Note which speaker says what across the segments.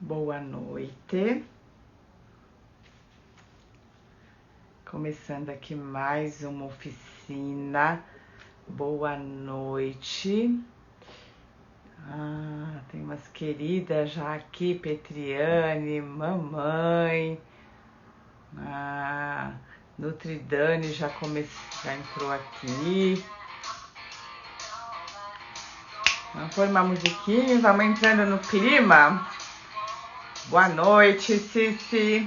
Speaker 1: Boa noite. Começando aqui mais uma oficina. Boa noite. Tem umas queridas já aqui, Petriane, mamãe. Nutridane já entrou aqui. Vamos pôr uma musiquinha, vamos entrando no clima. Boa noite, Cici.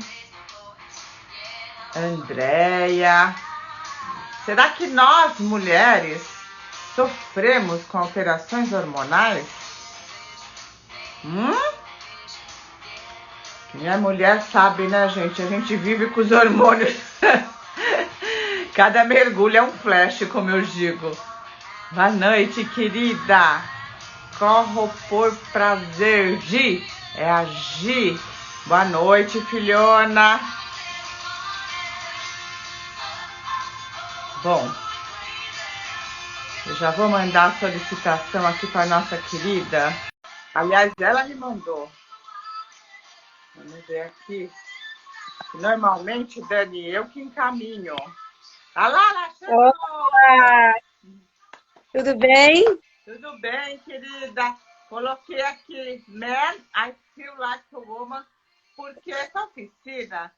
Speaker 1: Andréia. Será que nós, mulheres, sofremos com alterações hormonais? Quem é mulher sabe, né, gente? A gente vive com os hormônios. Cada mergulho é um flash, como eu digo. Boa noite, querida. Corro por prazer. Gi, é a Gi. Boa noite, filhona. Bom, eu já vou mandar a solicitação aqui para nossa querida. Aliás, ela me mandou. Vamos ver aqui. Normalmente, Dani, eu que encaminho. A Lara chegou!
Speaker 2: Olá! Tudo bem?
Speaker 1: Tudo bem, querida? Coloquei aqui, Man, I feel like a woman, porque essa oficina,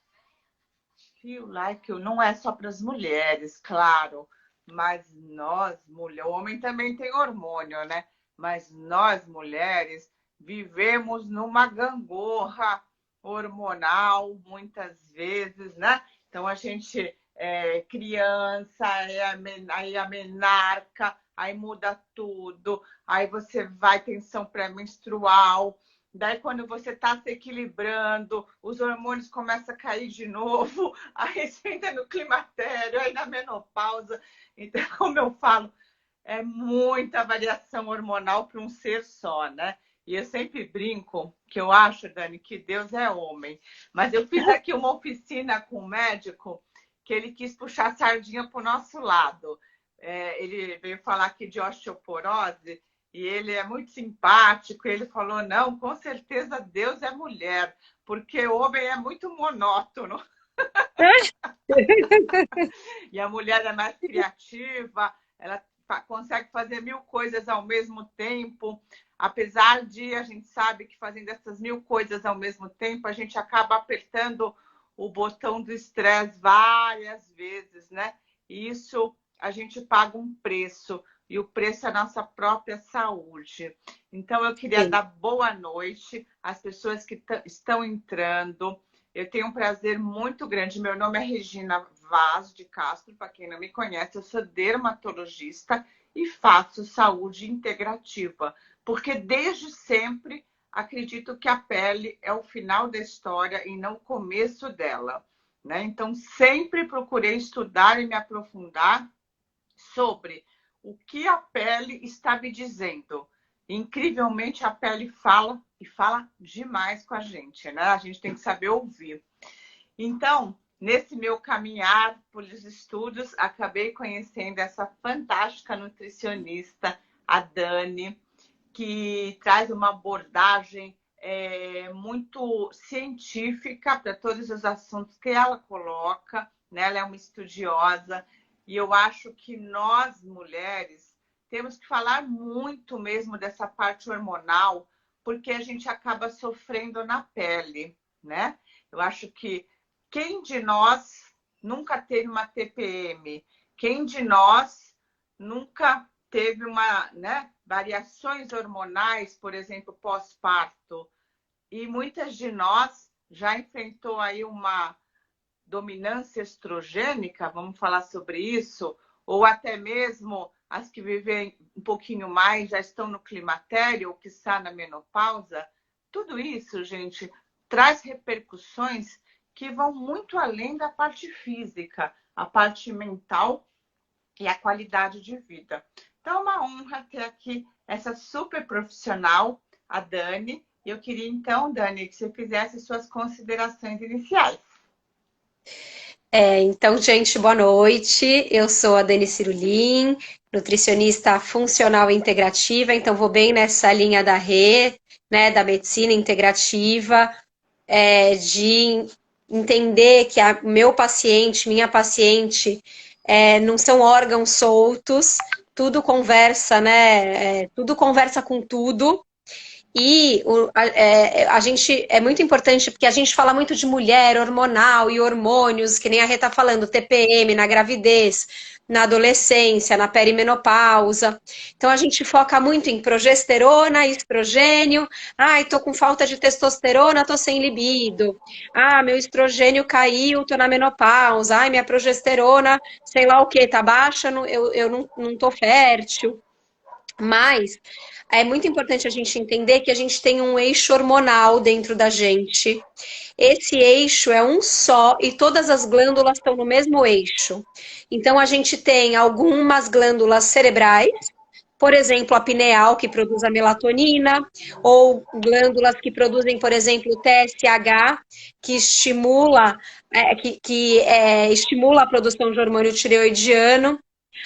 Speaker 1: feel like you, não é só para as mulheres, claro, mas nós, mulher, o homem também tem hormônio, né? Mas nós, mulheres, vivemos numa gangorra hormonal, muitas vezes, né? Então, a gente é criança, aí a menarca, aí muda tudo, aí você vai tensão pré-menstrual, daí quando você está se equilibrando, os hormônios começam a cair de novo, aí você entra no climatério, aí na menopausa. Então, como eu falo, é muita variação hormonal para um ser só, né? E eu sempre brinco que eu acho, Dani, que Deus é homem. Mas eu fiz aqui uma oficina com um médico que ele quis puxar a sardinha para o nosso lado. Ele veio falar aqui de osteoporose e ele é muito simpático. Ele falou, não, com certeza Deus é mulher, porque o homem é muito monótono. E a mulher é mais criativa, ela consegue fazer 1000 coisas ao mesmo tempo. Apesar de a gente sabe que fazendo essas 1000 coisas ao mesmo tempo, a gente acaba apertando o botão do estresse várias vezes, né? E isso a gente paga um preço, e o preço é a nossa própria saúde. Então, eu queria
Speaker 2: Sim.
Speaker 1: dar boa noite às pessoas que estão entrando. Eu tenho um prazer muito grande. Meu nome é Regina Vaz de Castro, para quem não me conhece, eu sou dermatologista e faço saúde integrativa, porque desde sempre acredito que a pele é o final da história e não o começo dela, né? Então, sempre procurei estudar e me aprofundar sobre o que a pele está me dizendo. Incrivelmente, a pele fala e fala demais com a gente, né? A gente tem que saber ouvir. Então, nesse meu caminhar pelos estudos, acabei conhecendo essa fantástica nutricionista, a Dani, que traz uma abordagem muito científica para todos os assuntos que ela coloca, né? Ela é uma estudiosa, e eu acho que nós, mulheres, temos que falar muito mesmo dessa parte hormonal, porque a gente acaba sofrendo na pele, né? Eu acho que quem de nós nunca teve uma TPM? Quem de nós nunca teve uma, né, variações hormonais, por exemplo, pós-parto? E muitas de nós já enfrentou aí uma dominância estrogênica, vamos falar sobre isso, ou até mesmo as que vivem um pouquinho mais já estão no climatério ou que está na menopausa. Tudo isso, gente, traz repercussões que vão muito além da parte física, a parte mental e a qualidade de vida. Então, é uma honra ter aqui essa super profissional, a Dani. E eu queria, então, Dani, que você fizesse suas considerações iniciais.
Speaker 2: Então, gente, boa noite. Eu sou a Dani Cirulim, nutricionista funcional e integrativa, então vou bem nessa linha da Rê, né, da medicina integrativa, de entender que meu paciente, minha paciente, não são órgãos soltos, tudo conversa, né? Tudo conversa com tudo. E a gente é muito importante porque a gente fala muito de mulher, hormonal e hormônios, que nem a Rê tá falando, TPM na gravidez, na adolescência, na perimenopausa. Então a gente foca muito em progesterona, estrogênio. Ai, tô com falta de testosterona, tô sem libido. Ah, meu estrogênio caiu, tô na menopausa. Ai, minha progesterona, sei lá o que, tá baixa, eu não tô fértil. Mas é muito importante a gente entender que a gente tem um eixo hormonal dentro da gente. Esse eixo é um só e todas as glândulas estão no mesmo eixo. Então, a gente tem algumas glândulas cerebrais, por exemplo, a pineal, que produz a melatonina, ou glândulas que produzem, por exemplo, o TSH, que estimula, estimula a produção de hormônio tireoidiano.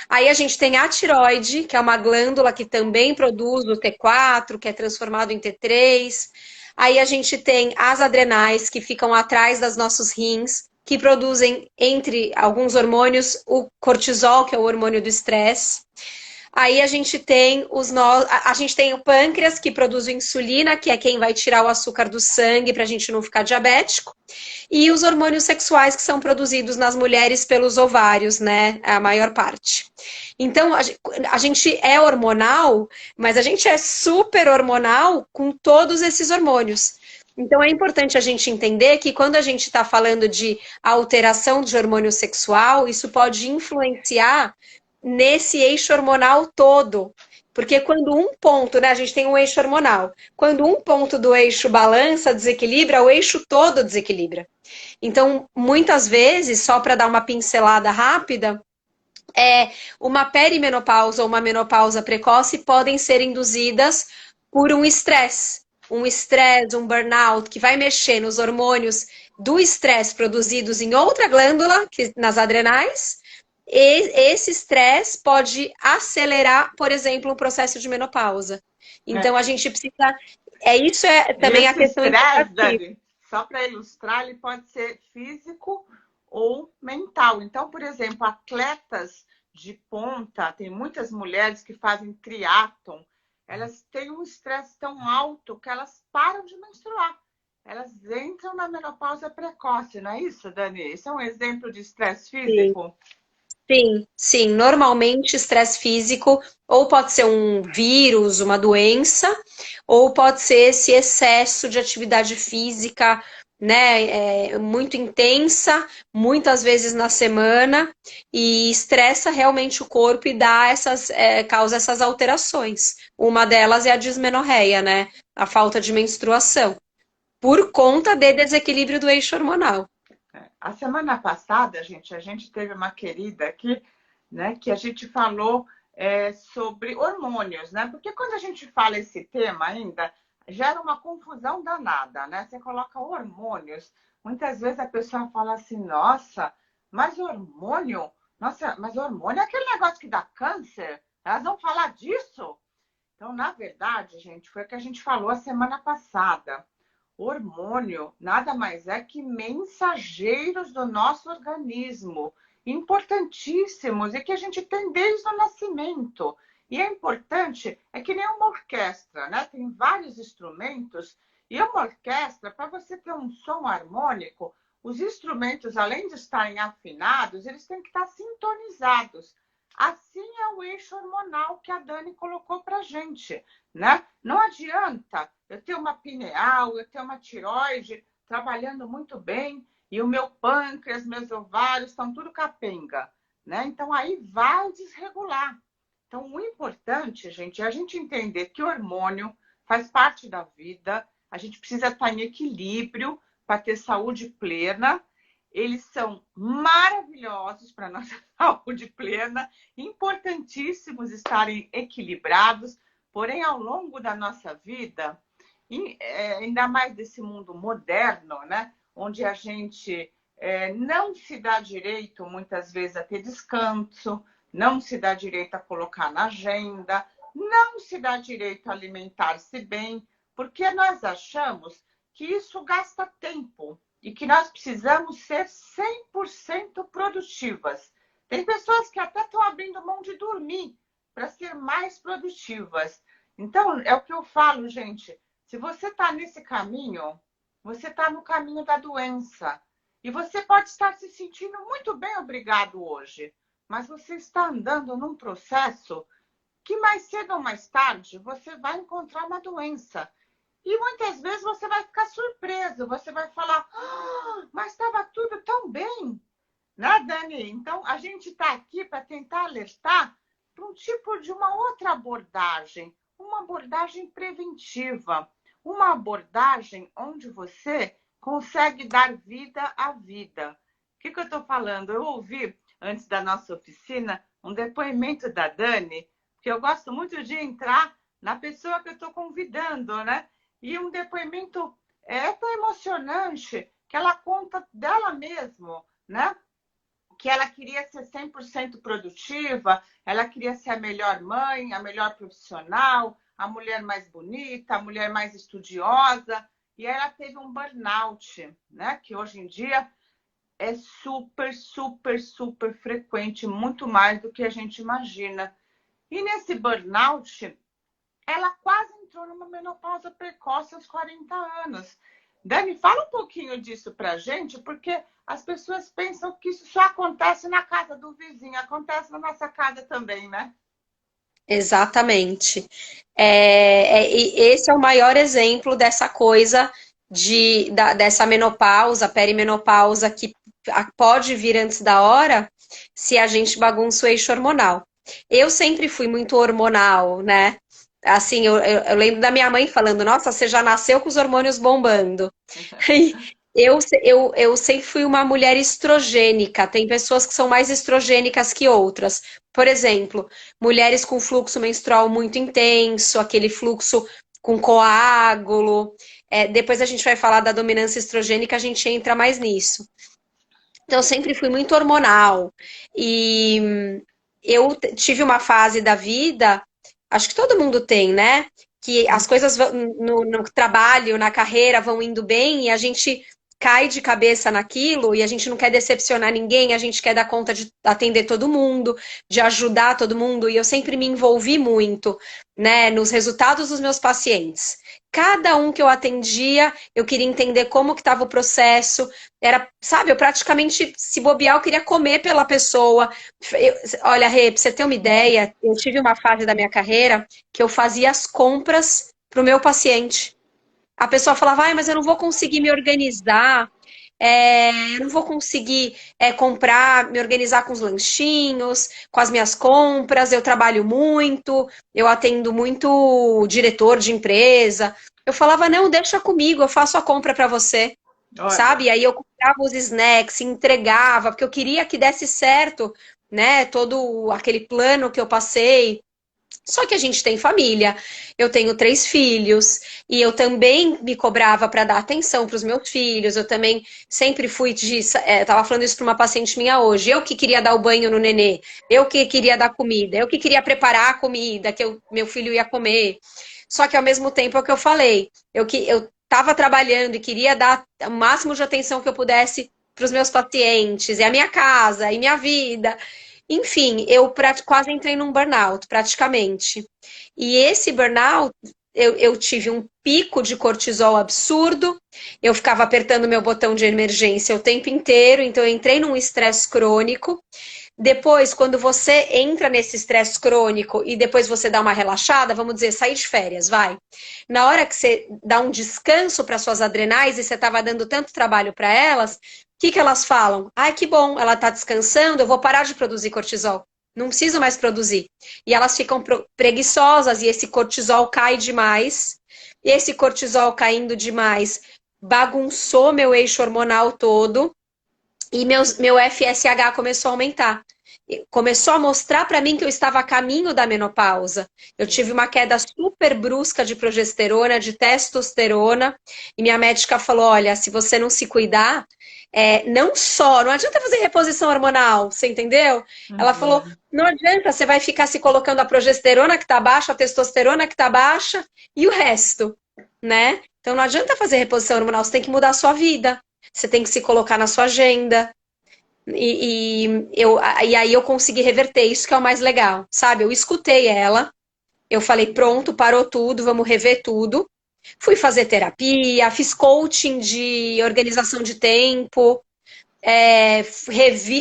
Speaker 2: Aí a gente tem a tiroide, que é uma glândula que também produz o T4, que é transformado em T3. Aí a gente tem as adrenais, que ficam atrás das nossos rins, que produzem, entre alguns hormônios, o cortisol, que é o hormônio do estresse. Aí a gente tem a gente tem o pâncreas, que produz insulina, que é quem vai tirar o açúcar do sangue para a gente não ficar diabético. E os hormônios sexuais que são produzidos nas mulheres pelos ovários, né? A maior parte. Então, a gente é hormonal, mas a gente é super hormonal com todos esses hormônios. Então, é importante a gente entender que quando a gente está falando de alteração de hormônio sexual, isso pode influenciar nesse eixo hormonal todo. Porque quando um ponto, né, a gente tem um eixo hormonal, quando um ponto do eixo balança, desequilibra, o eixo todo desequilibra. Então, muitas vezes, só para dar uma pincelada rápida, uma perimenopausa ou uma menopausa precoce podem ser induzidas por um estresse. Um estresse, um burnout, que vai mexer nos hormônios do estresse produzidos em outra glândula, nas adrenais, e esse estresse pode acelerar, por exemplo, o processo de menopausa. Então, a gente precisa. Isso é
Speaker 1: E
Speaker 2: também a
Speaker 1: esse
Speaker 2: questão
Speaker 1: estresse,
Speaker 2: integrativa.
Speaker 1: Dani, só para ilustrar, ele pode ser físico ou mental. Então, por exemplo, atletas de ponta, tem muitas mulheres que fazem triatlon, elas têm um estresse tão alto que elas param de menstruar. Elas entram na menopausa precoce, não é isso, Dani? Isso é um exemplo de estresse
Speaker 2: Sim.
Speaker 1: físico?
Speaker 2: Sim, sim. Normalmente, estresse físico ou pode ser um vírus, uma doença, ou pode ser esse excesso de atividade física, né, muito intensa, muitas vezes na semana, e estressa realmente o corpo e causa essas alterações. Uma delas é a dismenorreia, né, a falta de menstruação, por conta de desequilíbrio do eixo hormonal.
Speaker 1: A semana passada, a gente teve uma querida aqui, né, que a gente falou sobre hormônios, né? Porque quando a gente fala esse tema ainda, gera uma confusão danada, né? Você coloca hormônios, muitas vezes a pessoa fala assim, nossa, mas hormônio? Nossa, mas hormônio é aquele negócio que dá câncer? Elas vão falar disso? Então, na verdade, gente, foi o que a gente falou a semana passada. Hormônio nada mais é que mensageiros do nosso organismo, importantíssimos e que a gente tem desde o nascimento. E é importante, é que nem uma orquestra, né? Tem vários instrumentos e uma orquestra, para você ter um som harmônico, os instrumentos, além de estarem afinados, eles têm que estar sintonizados. Assim é o eixo hormonal que a Dani colocou para a gente, né? Não adianta eu ter uma pineal, eu ter uma tiroide trabalhando muito bem e o meu pâncreas, meus ovários estão tudo capenga, né? Então aí vai desregular. Então o importante, gente, é a gente entender que o hormônio faz parte da vida, a gente precisa estar em equilíbrio para ter saúde plena. Eles são maravilhosos para a nossa saúde plena, importantíssimos estarem equilibrados, porém, ao longo da nossa vida, ainda mais desse mundo moderno, né, onde a gente não se dá direito, muitas vezes, a ter descanso, não se dá direito a colocar na agenda, não se dá direito a alimentar-se bem, porque nós achamos que isso gasta tempo e que nós precisamos ser 100% produtivas. Tem pessoas que até estão abrindo mão de dormir para ser mais produtivas. Então, é o que eu falo, gente. Se você está nesse caminho, você está no caminho da doença. E você pode estar se sentindo muito bem, obrigado, hoje. Mas você está andando num processo que mais cedo ou mais tarde você vai encontrar uma doença. E muitas vezes você vai ficar surpreso. Você vai falar, mas estava tudo tão bem. Né, Dani? Então, a gente está aqui para tentar alertar para um tipo de uma outra abordagem. Uma abordagem preventiva. Uma abordagem onde você consegue dar vida à vida. O que eu estou falando? Eu ouvi, antes da nossa oficina, um depoimento da Dani, que eu gosto muito de entrar na pessoa que eu estou convidando, né? E um depoimento tão emocionante que ela conta dela mesma, né? Que ela queria ser 100% produtiva, ela queria ser a melhor mãe, a melhor profissional, a mulher mais bonita, a mulher mais estudiosa, e ela teve um burnout, né? Que hoje em dia é super, super, super frequente, muito mais do que a gente imagina. E nesse burnout, ela quase entrou numa menopausa precoce aos 40 anos. Dani, fala um pouquinho disso pra gente, porque as pessoas pensam que isso só acontece na casa do vizinho, acontece na nossa casa também, né?
Speaker 2: Exatamente. E esse é o maior exemplo dessa coisa dessa menopausa, perimenopausa, que pode vir antes da hora se a gente bagunça o eixo hormonal. Eu sempre fui muito hormonal, né? Assim, eu lembro da minha mãe falando, nossa, você já nasceu com os hormônios bombando. Eu sempre fui uma mulher estrogênica. Tem pessoas que são mais estrogênicas que outras. Por exemplo, mulheres com fluxo menstrual muito intenso, aquele fluxo com coágulo. Depois a gente vai falar da dominância estrogênica, a gente entra mais nisso. Então, eu sempre fui muito hormonal. E eu tive uma fase da vida, acho que todo mundo tem, né? Que as coisas no trabalho, na carreira vão indo bem e a gente cai de cabeça naquilo e a gente não quer decepcionar ninguém, a gente quer dar conta de atender todo mundo, de ajudar todo mundo, e eu sempre me envolvi muito, né, nos resultados dos meus pacientes. Cada um que eu atendia, eu queria entender como que estava o processo, sabe, eu praticamente, se bobear, eu queria comer pela pessoa. Olha, Rê, pra você ter uma ideia, eu tive uma fase da minha carreira que eu fazia as compras para o meu paciente. A pessoa falava, mas eu não vou conseguir me organizar, eu não vou conseguir comprar, me organizar com os lanchinhos, com as minhas compras, eu trabalho muito, eu atendo muito diretor de empresa. Eu falava, não, deixa comigo, eu faço a compra para você, sabe? E aí eu comprava os snacks, entregava, porque eu queria que desse certo, né? Todo aquele plano que eu passei. Só que a gente tem família, eu tenho 3 filhos, e eu também me cobrava para dar atenção para os meus filhos, eu também sempre fui estava falando isso para uma paciente minha hoje, eu que queria dar o banho no nenê, eu que queria dar comida, eu que queria preparar a comida que meu filho ia comer. Só que ao mesmo tempo é o que eu falei, eu estava trabalhando e queria dar o máximo de atenção que eu pudesse para os meus pacientes, e a minha casa, e minha vida. Enfim, eu quase entrei num burnout, praticamente. E esse burnout, eu tive um pico de cortisol absurdo, eu ficava apertando meu botão de emergência o tempo inteiro, então eu entrei num estresse crônico. Depois, quando você entra nesse estresse crônico e depois você dá uma relaxada, vamos dizer, sair de férias, vai. Na hora que você dá um descanso para suas adrenais e você estava dando tanto trabalho para elas, o que elas falam? Ai, que bom, ela está descansando, eu vou parar de produzir cortisol. Não preciso mais produzir. E elas ficam preguiçosas e esse cortisol cai demais. E esse cortisol caindo demais bagunçou meu eixo hormonal todo. E meu FSH começou a aumentar. Começou a mostrar para mim que eu estava a caminho da menopausa. Eu tive uma queda super brusca de progesterona, de testosterona, e minha médica falou, olha, se você não se cuidar, não adianta fazer reposição hormonal, você entendeu? Ela falou, não adianta, você vai ficar se colocando a progesterona que está baixa, a testosterona que está baixa, e o resto? né? Então não adianta fazer reposição hormonal, você tem que mudar a sua vida. Você tem que se colocar na sua agenda. E aí eu consegui reverter, isso que é o mais legal, sabe? Eu escutei ela, eu falei, pronto, parou tudo, vamos rever tudo. Fui fazer terapia, fiz coaching de organização de tempo,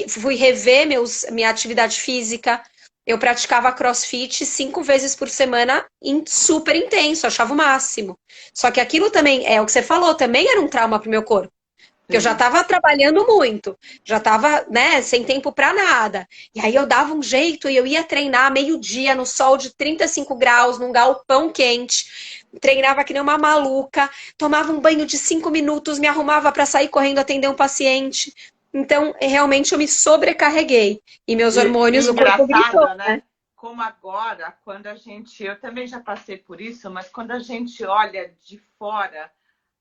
Speaker 2: fui rever minha atividade física. Eu praticava CrossFit 5 vezes por semana, super intenso, achava o máximo. Só que aquilo também, é o que você falou, também era um trauma pro meu corpo. Porque eu já
Speaker 1: Sim.
Speaker 2: estava trabalhando muito, já estava, né, sem tempo para nada. E aí eu dava um jeito e eu ia treinar meio-dia no sol de 35 graus, num galpão quente. Treinava que nem uma maluca, tomava um banho de 5 minutos, me arrumava para sair correndo atender um paciente. Então, realmente eu me sobrecarreguei. E meus
Speaker 1: E
Speaker 2: hormônios, o corpo gritou,
Speaker 1: engraçado,
Speaker 2: né?
Speaker 1: né? Como agora, quando a gente, eu também já passei por isso, mas quando a gente olha de fora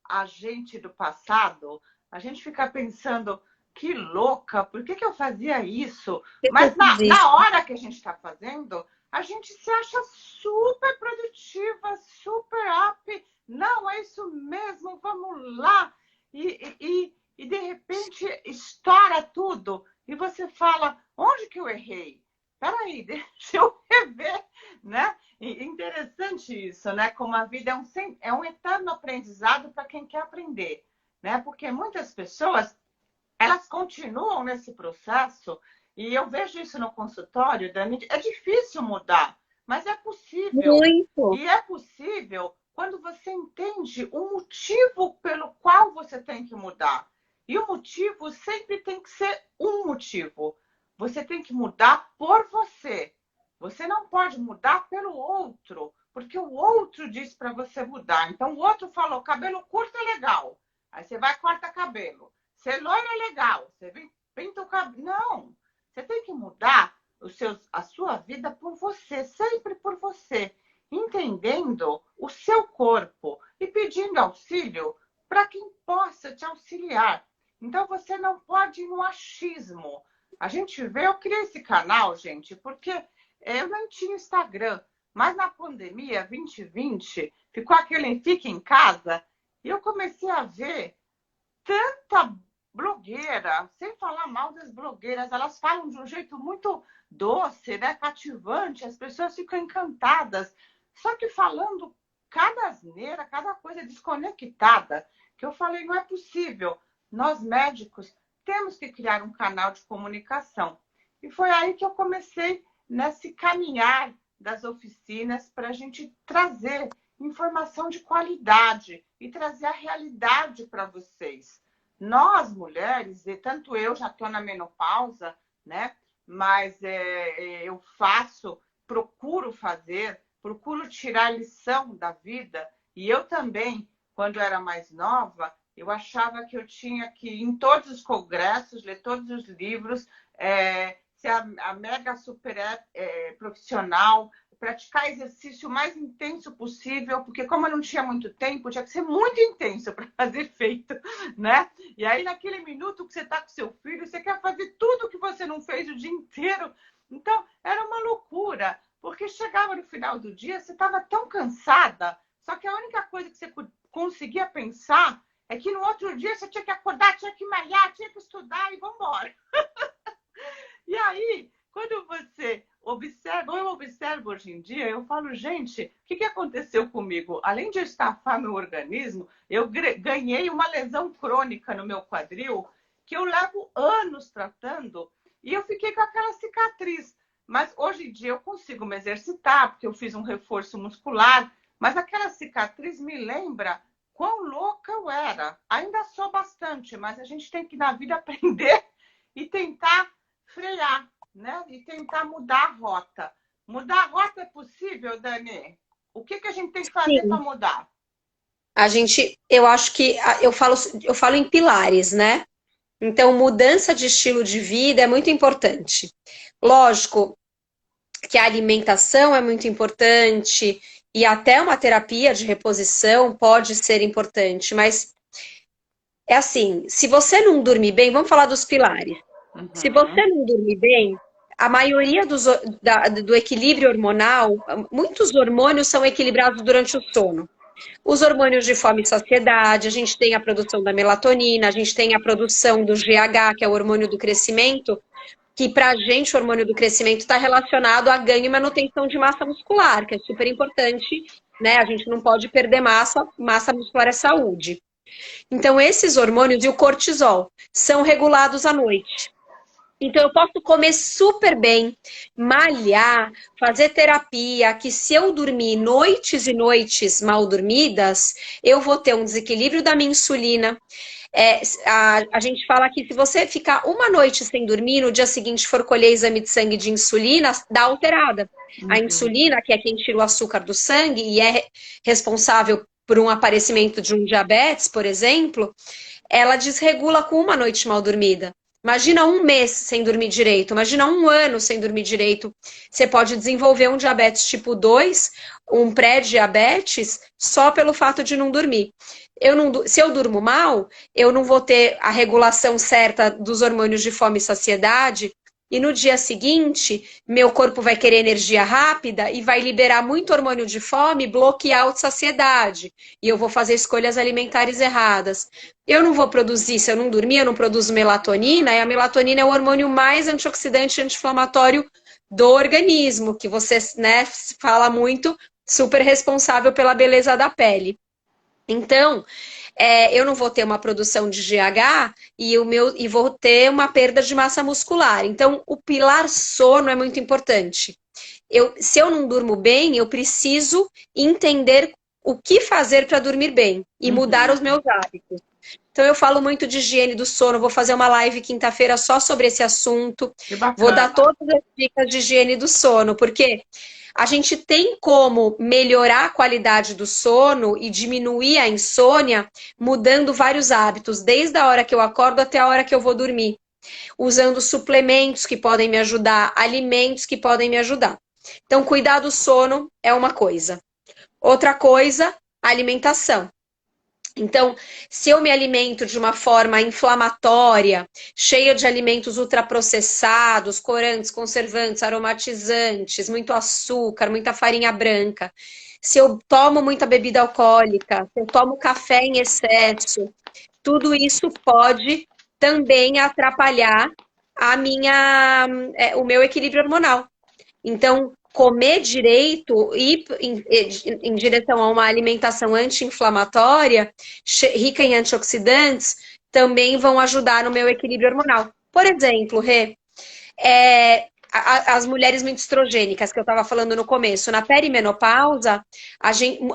Speaker 1: a gente do passado, a gente fica pensando, que louca, por que eu fazia isso?
Speaker 2: Por que que eu
Speaker 1: Mas
Speaker 2: fiz
Speaker 1: na
Speaker 2: isso?
Speaker 1: hora que a gente está fazendo, a gente se acha super produtiva, super up. Não, é isso mesmo, vamos lá. E de repente estoura tudo. E você fala, onde que eu errei? Peraí, deixa eu rever, né? Interessante isso, né? Como a vida é um eterno aprendizado para quem quer aprender, né? Porque muitas pessoas, elas continuam nesse processo e eu vejo isso no consultório, Dani, é difícil mudar, mas é possível.
Speaker 2: Muito.
Speaker 1: E é possível quando você entende o motivo pelo qual você tem que mudar. E o motivo sempre tem que ser um motivo. Você tem que mudar por você. Você não pode mudar pelo outro, porque o outro diz para você mudar. Então o outro falou: cabelo curto é legal. Aí você vai e corta cabelo. Ser loiro é legal. Você pinta o cabelo. Não. Você tem que mudar a sua vida por você, sempre por você. Entendendo o seu corpo e pedindo auxílio para quem possa te auxiliar. Então você não pode ir no achismo. A gente vê, eu criei esse canal, gente, porque eu não tinha Instagram, mas na pandemia 2020 ficou aquele fica em casa e eu comecei a ver tanta blogueira, sem falar mal das blogueiras, elas falam de um jeito muito doce, né, cativante, as pessoas ficam encantadas. Só que falando cada asneira, cada coisa desconectada, que eu falei, não é possível. Nós médicos temos que criar um canal de comunicação. E foi aí que eu comecei nesse caminhar das oficinas para a gente trazer informação de qualidade e trazer a realidade para vocês. Nós, mulheres, e tanto eu já estou na menopausa, né? Mas eu faço, procuro fazer, procuro tirar lição da vida. E eu também, quando era mais nova, eu achava que eu tinha que ir em todos os congressos, ler todos os livros, ser a mega super profissional, praticar exercício o mais intenso possível, porque como eu não tinha muito tempo, tinha que ser muito intenso para fazer efeito, né? E aí, naquele minuto que você está com seu filho, você quer fazer tudo que você não fez o dia inteiro. Então, era uma loucura, porque chegava no final do dia, você estava tão cansada, só que a única coisa que você conseguia pensar é que no outro dia você tinha que acordar, tinha que malhar, tinha que estudar e vamos embora. E aí, quando você observa, ou eu observo hoje em dia, eu falo, gente, o que aconteceu comigo? Além de eu estafar meu organismo, eu ganhei uma lesão crônica no meu quadril, que eu levo anos tratando, e eu fiquei com aquela cicatriz. Mas hoje em dia eu consigo me exercitar, porque eu fiz um reforço muscular, mas aquela cicatriz me lembra quão louca eu era. Ainda sou bastante, mas a gente tem que, na vida, aprender e tentar frear, né? E tentar mudar a rota. Mudar a rota é possível, Dani? O que a gente tem que fazer para
Speaker 2: Sim.
Speaker 1: mudar?
Speaker 2: Eu acho que eu falo em pilares, né? Então, mudança de estilo de vida é muito importante. Lógico que a alimentação é muito importante e até uma terapia de reposição pode ser importante, mas é assim, se você não dormir bem, vamos falar dos pilares. Se
Speaker 1: Uhum.
Speaker 2: você não dormir bem, a maioria do equilíbrio hormonal, muitos hormônios são equilibrados durante o sono. Os hormônios de fome e saciedade, a gente tem a produção da melatonina, a gente tem a produção do GH, que é o hormônio do crescimento, que para a gente o hormônio do crescimento está relacionado a ganho e manutenção de massa muscular, que é super importante, né? A gente não pode perder massa muscular é saúde. Então, esses hormônios e o cortisol são regulados à noite. Então, eu posso comer super bem, malhar, fazer terapia, que se eu dormir noites e noites mal dormidas, eu vou ter um desequilíbrio da minha insulina. A gente fala que se você ficar uma noite sem dormir, no dia seguinte for colher exame de sangue de insulina, dá alterada. A insulina, que é quem tira o açúcar do sangue e é responsável por um aparecimento de um diabetes, por exemplo, ela desregula com uma noite mal dormida. Imagina um mês sem dormir direito, imagina um ano sem dormir direito. Você pode desenvolver um diabetes tipo 2, um pré-diabetes, só pelo fato de não dormir. Se eu durmo mal, eu não vou ter a regulação certa dos hormônios de fome e saciedade, e no dia seguinte, meu corpo vai querer energia rápida e vai liberar muito hormônio de fome, bloquear a saciedade. E eu vou fazer escolhas alimentares erradas. Eu não vou produzir, se eu não dormir, eu não produzo melatonina, e a melatonina é o hormônio mais antioxidante e anti-inflamatório do organismo, que você, né, fala muito, super responsável pela beleza da pele. Então, eu não vou ter uma produção de GH e vou ter uma perda de massa muscular. Então, o pilar sono é muito importante. Se eu não durmo bem, eu preciso entender o que fazer para dormir bem e mudar os meus hábitos. Então, eu falo muito de higiene do sono. Vou fazer uma live quinta-feira só sobre esse assunto. Vou dar todas as dicas de higiene do sono, porque a gente tem como melhorar a qualidade do sono e diminuir a insônia mudando vários hábitos, desde a hora que eu acordo até a hora que eu vou dormir. Usando suplementos que podem me ajudar, alimentos que podem me ajudar. Então, cuidar do sono é uma coisa. Outra coisa, alimentação. Então, se eu me alimento de uma forma inflamatória, cheia de alimentos ultraprocessados, corantes, conservantes, aromatizantes, muito açúcar, muita farinha branca, se eu tomo muita bebida alcoólica, se eu tomo café em excesso, tudo isso pode também atrapalhar o meu equilíbrio hormonal. Então, comer direito e em direção a uma alimentação anti-inflamatória, rica em antioxidantes, também vão ajudar no meu equilíbrio hormonal. Por exemplo, Rê, as mulheres muito estrogênicas, que eu estava falando no começo, na perimenopausa,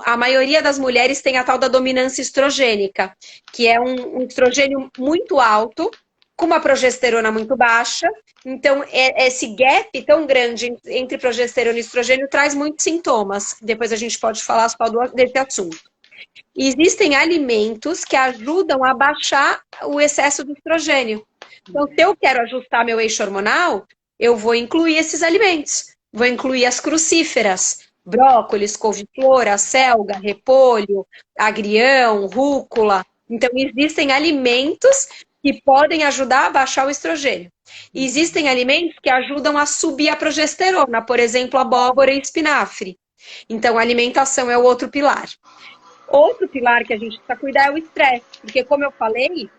Speaker 2: a maioria das mulheres tem a tal da dominância estrogênica, que é um estrogênio muito alto, com uma progesterona muito baixa. Então, esse gap tão grande entre progesterona e estrogênio traz muitos sintomas. Depois a gente pode falar só desse assunto. E existem alimentos que ajudam a baixar o excesso de estrogênio. Então, se eu quero ajustar meu eixo hormonal, eu vou incluir esses alimentos. Vou incluir as crucíferas, brócolis, couve-flor, acelga, repolho, agrião, rúcula. Então, existem alimentos que podem ajudar a baixar o estrogênio. E existem alimentos que ajudam a subir a progesterona, por exemplo, abóbora e espinafre. Então, a alimentação é o outro pilar. Outro pilar que a gente precisa cuidar é o estresse, porque, como eu falei,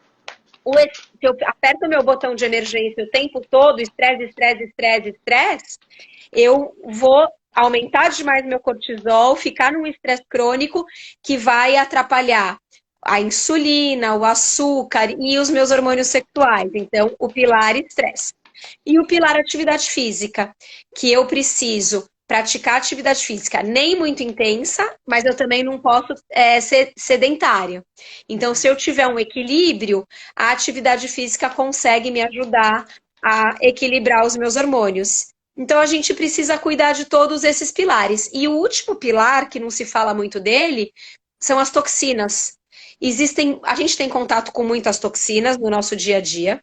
Speaker 2: se eu aperto o meu botão de emergência o tempo todo, estresse, estresse, estresse, estresse, eu vou aumentar demais meu cortisol, ficar num estresse crônico que vai atrapalhar a insulina, o açúcar e os meus hormônios sexuais. Então, o pilar estresse. E o pilar atividade física, que eu preciso praticar atividade física nem muito intensa, mas eu também não posso ser sedentária. Então, se eu tiver um equilíbrio, a atividade física consegue me ajudar a equilibrar os meus hormônios. Então, a gente precisa cuidar de todos esses pilares. E o último pilar, que não se fala muito dele, são as toxinas. A gente tem contato com muitas toxinas no nosso dia a dia,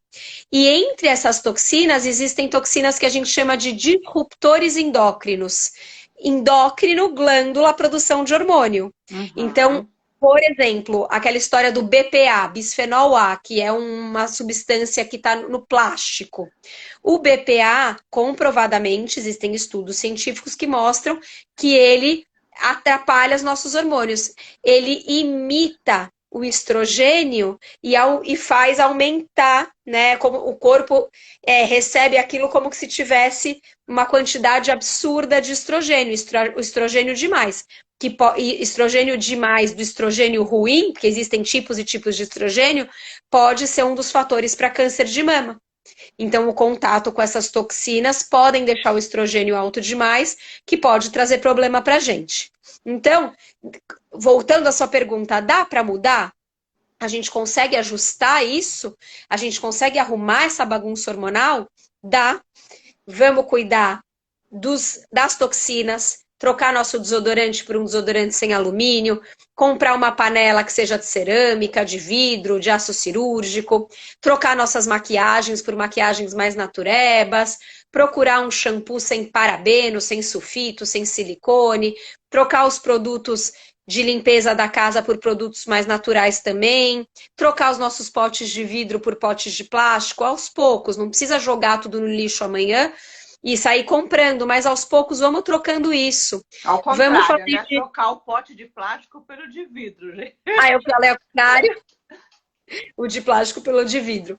Speaker 2: e entre essas toxinas, existem toxinas que a gente chama de disruptores endócrinos. Endócrino, glândula, produção de hormônio. Então, por exemplo, aquela história do BPA, bisfenol A, que é uma substância que está no plástico. O BPA, comprovadamente, existem estudos científicos que mostram que ele atrapalha os nossos hormônios. Ele imita o estrogênio e faz aumentar, né? Como o corpo recebe aquilo como que se tivesse uma quantidade absurda de estrogênio, o estrogênio demais. Estrogênio demais do estrogênio ruim, porque existem tipos e tipos de estrogênio, pode ser um dos fatores para câncer de mama. Então, o contato com essas toxinas podem deixar o estrogênio alto demais, que pode trazer problema para a gente. Então, voltando à sua pergunta, dá para mudar? A gente consegue ajustar isso? A gente consegue arrumar essa bagunça hormonal? Dá. Vamos cuidar das toxinas, trocar nosso desodorante por um desodorante sem alumínio, comprar uma panela que seja de cerâmica, de vidro, de aço cirúrgico, trocar nossas maquiagens por maquiagens mais naturebas, procurar um shampoo sem parabeno, sem sulfito, sem silicone, trocar os produtos de limpeza da casa por produtos mais naturais também, trocar os nossos potes de vidro por potes de plástico, aos poucos, não precisa jogar tudo no lixo amanhã, e sair comprando, mas aos poucos vamos trocando isso.
Speaker 1: Ao
Speaker 2: Vamos
Speaker 1: contrário,
Speaker 2: fazer
Speaker 1: né? Trocar o pote de plástico pelo de vidro, gente.
Speaker 2: Ah, eu falei ao contrário, o de plástico pelo de vidro.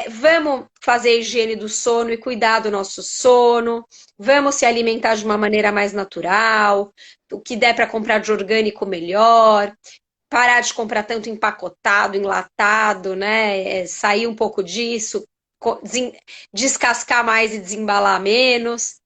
Speaker 2: Vamos fazer a higiene do sono e cuidar do nosso sono. Vamos se alimentar de uma maneira mais natural. O que der para comprar de orgânico, melhor. Parar de comprar tanto empacotado, enlatado, né? Sair um pouco disso. Descascar mais e desembalar menos.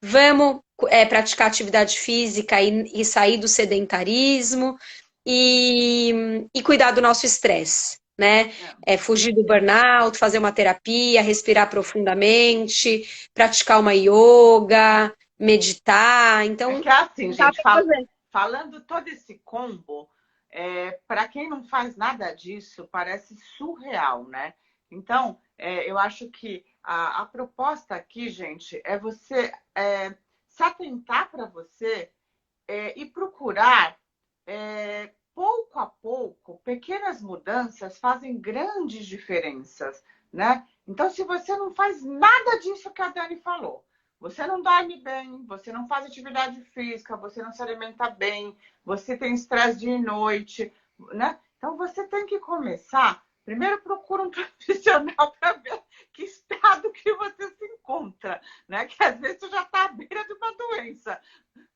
Speaker 2: Vamos praticar atividade física e sair do sedentarismo e cuidar do nosso estresse, né? Fugir do burnout, fazer uma terapia, respirar profundamente, praticar uma yoga, meditar. Então,
Speaker 1: que é assim,
Speaker 2: dá
Speaker 1: gente,
Speaker 2: pra fazer.
Speaker 1: falando todo esse combo, para quem não faz nada disso, parece surreal, né? Então, eu acho que a proposta aqui, gente, é você se atentar para você e procurar, pouco a pouco, pequenas mudanças fazem grandes diferenças, né? Então, se você não faz nada disso que a Dani falou, você não dorme bem, você não faz atividade física, você não se alimenta bem, você tem estresse de noite, né? Então, você tem que começar. Primeiro, procura um profissional para ver que estado que você se encontra, né? Que às vezes você já está à beira de uma doença.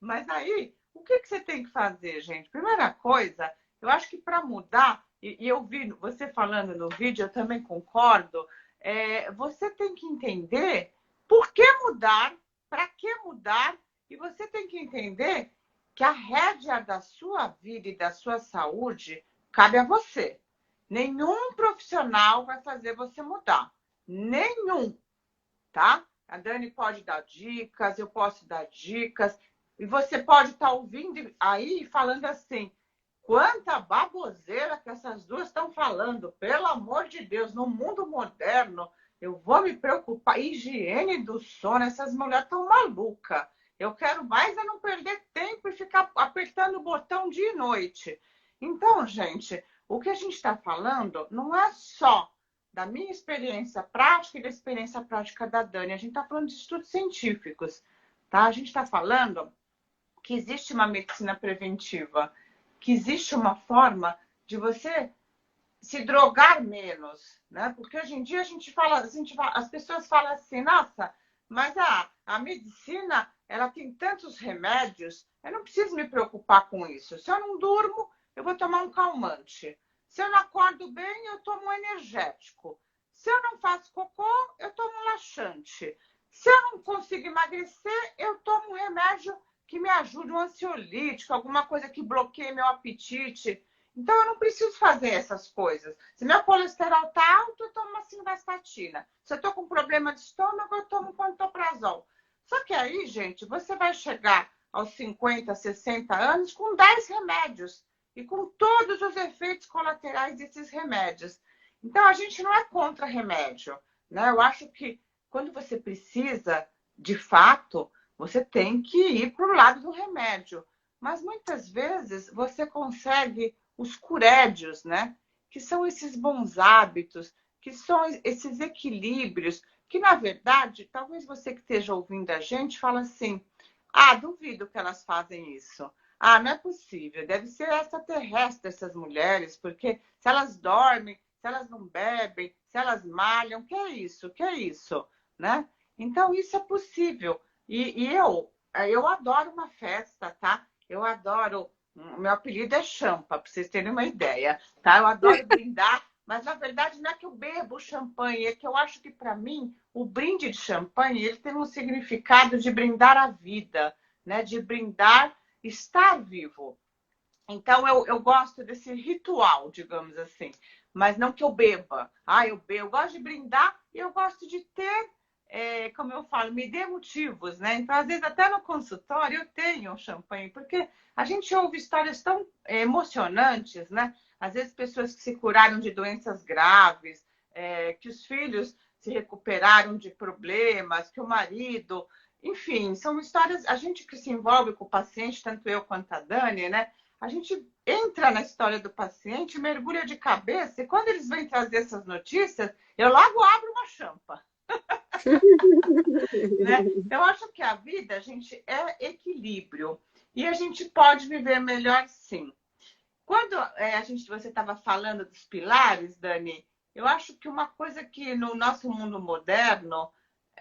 Speaker 1: Mas aí, o que você tem que fazer, gente? Primeira coisa, eu acho que para mudar, e eu vi você falando no vídeo, eu também concordo, você tem que entender por que mudar, para que mudar, e você tem que entender que a rédea da sua vida e da sua saúde cabe a você. Nenhum profissional vai fazer você mudar. Nenhum, tá? A Dani pode dar dicas, eu posso dar dicas, e você pode estar ouvindo aí falando assim, quanta baboseira que essas duas estão falando, pelo amor de Deus, no mundo moderno, eu vou me preocupar, higiene do sono, essas mulheres estão malucas. Eu quero mais é não perder tempo e ficar apertando o botão dia e noite. Então, gente, o que a gente está falando não é só da minha experiência prática e da experiência prática da Dani. A gente está falando de estudos científicos, tá? A gente está falando que existe uma medicina preventiva, que existe uma forma de você se drogar menos, né? Porque hoje em dia as pessoas falam assim, nossa, mas a medicina, ela tem tantos remédios, eu não preciso me preocupar com isso. Se eu não durmo, eu vou tomar um calmante. Se eu não acordo bem, eu tomo um energético. Se eu não faço cocô, eu tomo um laxante. Se eu não consigo emagrecer, eu tomo um remédio que me ajude, um ansiolítico, alguma coisa que bloqueie meu apetite. Então, eu não preciso fazer essas coisas. Se meu colesterol está alto, eu tomo uma simvastatina. Se eu estou com problema de estômago, eu tomo um pantoprazol. Só que aí, gente, você vai chegar aos 50, 60 anos com 10 remédios e com todos os efeitos colaterais desses remédios. Então, a gente não é contra remédio, né? Eu acho que quando você precisa, de fato, você tem que ir para o lado do remédio. Mas muitas vezes você consegue os curédios, né? Que são esses bons hábitos, que são esses equilíbrios, que na verdade, talvez você que esteja ouvindo a gente fala assim, Ah, duvido que elas fazem isso. Ah, não é possível. Deve ser extraterrestre essas mulheres, porque se elas dormem, se elas não bebem, se elas malham, que é isso? Que é isso? Né? Então, isso é possível. E eu adoro uma festa, tá? Eu adoro. Meu apelido é Champa, para vocês terem uma ideia, tá? Eu adoro brindar, mas na verdade não é que eu bebo champanhe, é que eu acho que para mim o brinde de champanhe ele tem um significado de brindar a vida, né? De brindar estar vivo. Então eu gosto desse ritual, digamos assim, mas não que eu beba. Ah, eu bebo, eu gosto de brindar e eu gosto de ter, como eu falo, me dê motivos, né? Então, às vezes, até no consultório eu tenho um champanhe, porque a gente ouve histórias tão emocionantes, né? Às vezes, pessoas que se curaram de doenças graves, que os filhos se recuperaram de problemas, que o marido. Enfim, são histórias. A gente que se envolve com o paciente, tanto eu quanto a Dani, né? A gente entra na história do paciente, mergulha de cabeça, e quando eles vêm trazer essas notícias, eu logo abro uma champa. Né? Eu acho que a vida, gente, é equilíbrio. E a gente pode viver melhor sim. Quando você estava falando dos pilares, Dani, eu acho que uma coisa que no nosso mundo moderno,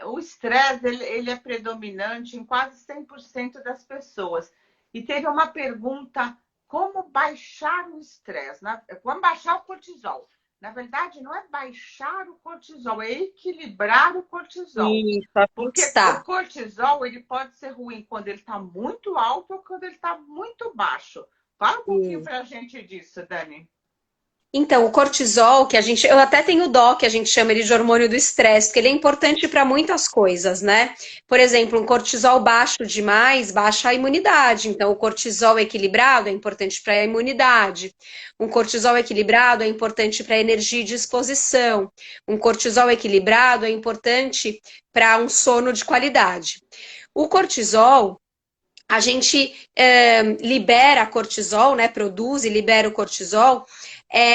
Speaker 1: o estresse ele é predominante em quase 100% das pessoas. E teve uma pergunta, como baixar o estresse? Como baixar o cortisol? Na verdade, não é baixar o cortisol, é equilibrar o cortisol.
Speaker 2: Isso,
Speaker 1: Porque o
Speaker 2: está.
Speaker 1: cortisol ele pode ser ruim quando ele está muito alto ou quando ele está muito baixo. Fala um pouquinho para a gente disso, Dani.
Speaker 2: Então, o cortisol, eu até tenho dó, que a gente chama ele de hormônio do estresse, porque ele é importante para muitas coisas, né? Por exemplo, um cortisol baixo demais baixa a imunidade. Então, o cortisol equilibrado é importante para a imunidade. Um cortisol equilibrado é importante para a energia e disposição. Um cortisol equilibrado é importante para um sono de qualidade. O cortisol, a gente libera cortisol, né? Produz e libera o cortisol.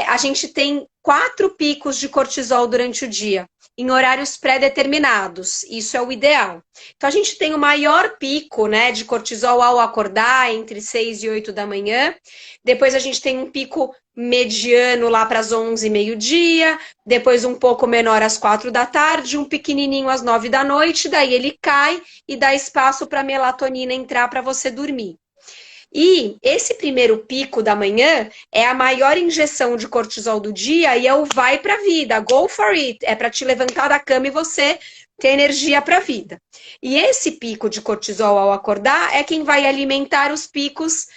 Speaker 2: A gente tem 4 picos de cortisol durante o dia, em horários pré-determinados. Isso é o ideal. Então, a gente tem o maior pico, né, de cortisol ao acordar, entre 6 e 8 da manhã. Depois, a gente tem um pico mediano lá para as 11, meio-dia. Depois, um pouco menor às 4 da tarde. Um pequenininho às 9 da noite. Daí, ele cai e dá espaço para a melatonina entrar para você dormir. E esse primeiro pico da manhã é a maior injeção de cortisol do dia e é o vai para a vida, go for it, é para te levantar da cama e você ter energia para a vida. E esse pico de cortisol ao acordar é quem vai alimentar os picos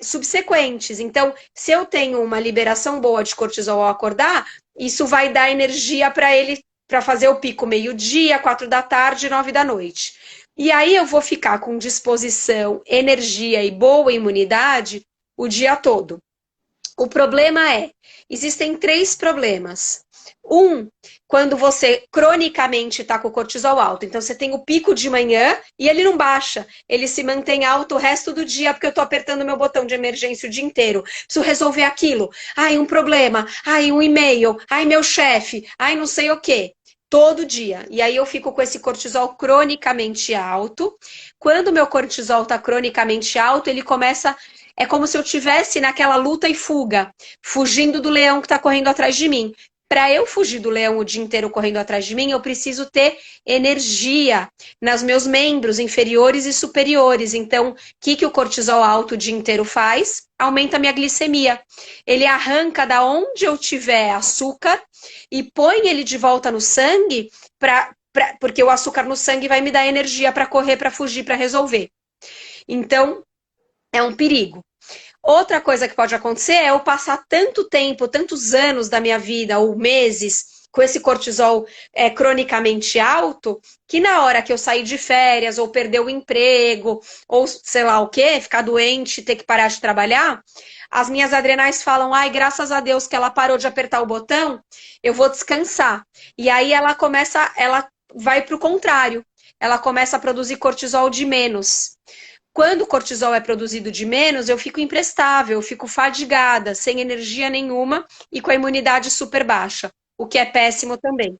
Speaker 2: subsequentes. Então, se eu tenho uma liberação boa de cortisol ao acordar, isso vai dar energia para ele, para fazer o pico meio-dia, 4 da tarde, 9 da noite. E aí eu vou ficar com disposição, energia e boa imunidade o dia todo. O problema existem 3 problemas. Quando você cronicamente está com o cortisol alto. Então, você tem o pico de manhã e ele não baixa. Ele se mantém alto o resto do dia, porque eu estou apertando meu botão de emergência o dia inteiro. Preciso resolver aquilo. Ai, um problema. Ai, um e-mail. Ai, meu chefe. Ai, não sei o quê. Todo dia. E aí eu fico com esse cortisol cronicamente alto. Quando meu cortisol está cronicamente alto, ele começa... É como se eu estivesse naquela luta e fuga, fugindo do leão que está correndo atrás de mim. Para eu fugir do leão o dia inteiro correndo atrás de mim, eu preciso ter energia nos meus membros inferiores e superiores. Então, o que o cortisol alto o dia inteiro faz? Aumenta a minha glicemia. Ele arranca da onde eu tiver açúcar e põe ele de volta no sangue, porque o açúcar no sangue vai me dar energia para correr, para fugir, para resolver. Então, é um perigo. Outra coisa que pode acontecer é eu passar tanto tempo, tantos anos da minha vida, ou meses, com esse cortisol cronicamente alto, que na hora que eu sair de férias, ou perder o emprego, ou sei lá o quê, ficar doente, ter que parar de trabalhar, as minhas adrenais falam, ai, graças a Deus que ela parou de apertar o botão, eu vou descansar. E aí ela vai para o contrário, ela começa a produzir cortisol de menos. Quando o cortisol é produzido de menos, eu fico imprestável, eu fico fadigada, sem energia nenhuma e com a imunidade super baixa. o que é péssimo também.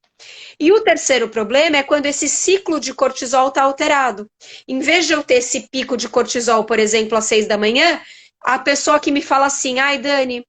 Speaker 2: E o terceiro problema é quando esse ciclo de cortisol está alterado. Em vez de eu ter esse pico de cortisol, por exemplo, às 6 da manhã, a pessoa que me fala assim, ai, Dani,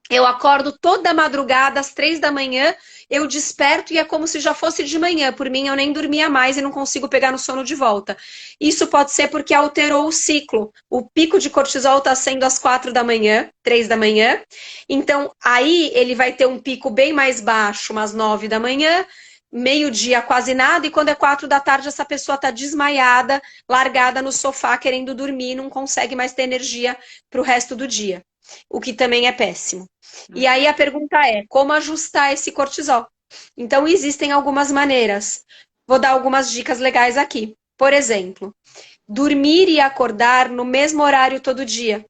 Speaker 2: eu acordo toda madrugada, às 3 da manhã, eu desperto e é como se já fosse de manhã. Por mim, eu nem dormia mais e não consigo pegar no sono de volta. Isso pode ser porque alterou o ciclo. O pico de cortisol está sendo às 4 da manhã, 3 da manhã. Então, aí ele vai ter um pico bem mais baixo, umas 9 da manhã, meio-dia quase nada, e quando é 4 da tarde, essa pessoa está desmaiada, largada no sofá, querendo dormir, não consegue mais ter energia para o resto do dia. O que também é péssimo. E aí a pergunta é, como ajustar esse cortisol? Então, existem algumas maneiras. Vou dar algumas dicas legais aqui. Por exemplo, dormir e acordar no mesmo horário todo dia.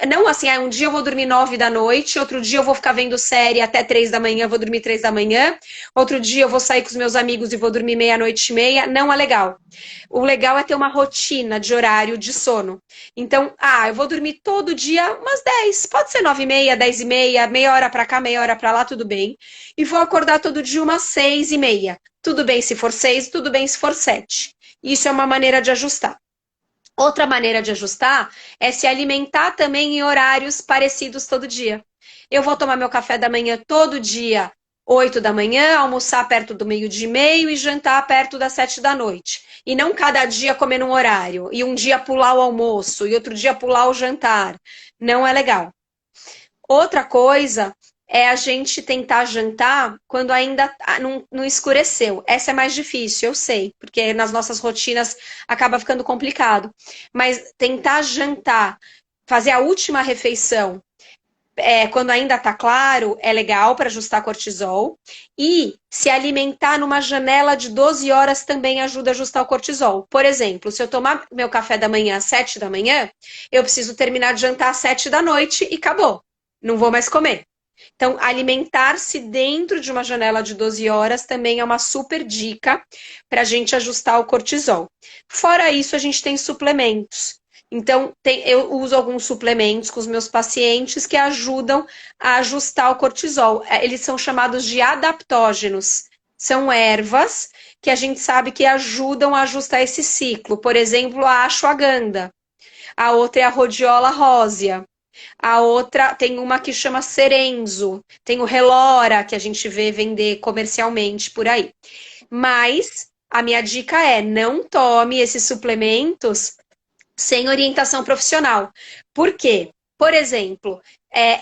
Speaker 2: Não assim, um dia eu vou dormir 9 da noite, outro dia eu vou ficar vendo série até 3 da manhã, vou dormir 3 da manhã, outro dia eu vou sair com os meus amigos e vou dormir meia-noite e meia. Não é legal. O legal é ter uma rotina de horário de sono. Então, eu vou dormir todo dia umas 10, pode ser 9 e meia, 10 e meia, meia hora pra cá, meia hora pra lá, tudo bem. E vou acordar todo dia umas 6 e meia. Tudo bem se for 6, tudo bem se for 7. Isso é uma maneira de ajustar. Outra maneira de ajustar é se alimentar também em horários parecidos todo dia. Eu vou tomar meu café da manhã todo dia, 8 da manhã, almoçar perto do meio-dia e meio e jantar perto das 7 da noite. E não cada dia comer num horário. E um dia pular o almoço e outro dia pular o jantar. Não é legal. Outra coisa é a gente tentar jantar quando ainda não escureceu. Essa é mais difícil, eu sei, porque nas nossas rotinas acaba ficando complicado. Mas tentar jantar, fazer a última refeição quando ainda está claro, é legal para ajustar cortisol. E se alimentar numa janela de 12 horas também ajuda a ajustar o cortisol. Por exemplo, se eu tomar meu café da manhã às 7 da manhã, eu preciso terminar de jantar às 7 da noite e acabou. Não vou mais comer. Então, alimentar-se dentro de uma janela de 12 horas também é uma super dica para a gente ajustar o cortisol. Fora isso, a gente tem suplementos. Então, eu uso alguns suplementos com os meus pacientes que ajudam a ajustar o cortisol. Eles são chamados de adaptógenos. São ervas que a gente sabe que ajudam a ajustar esse ciclo. Por exemplo, a ashwagandha. A outra é a rhodiola rósea. A outra tem uma que chama Cerenzo, tem o Relora, que a gente vê vender comercialmente por aí. Mas a minha dica é, não tome esses suplementos sem orientação profissional. Por quê? Por exemplo,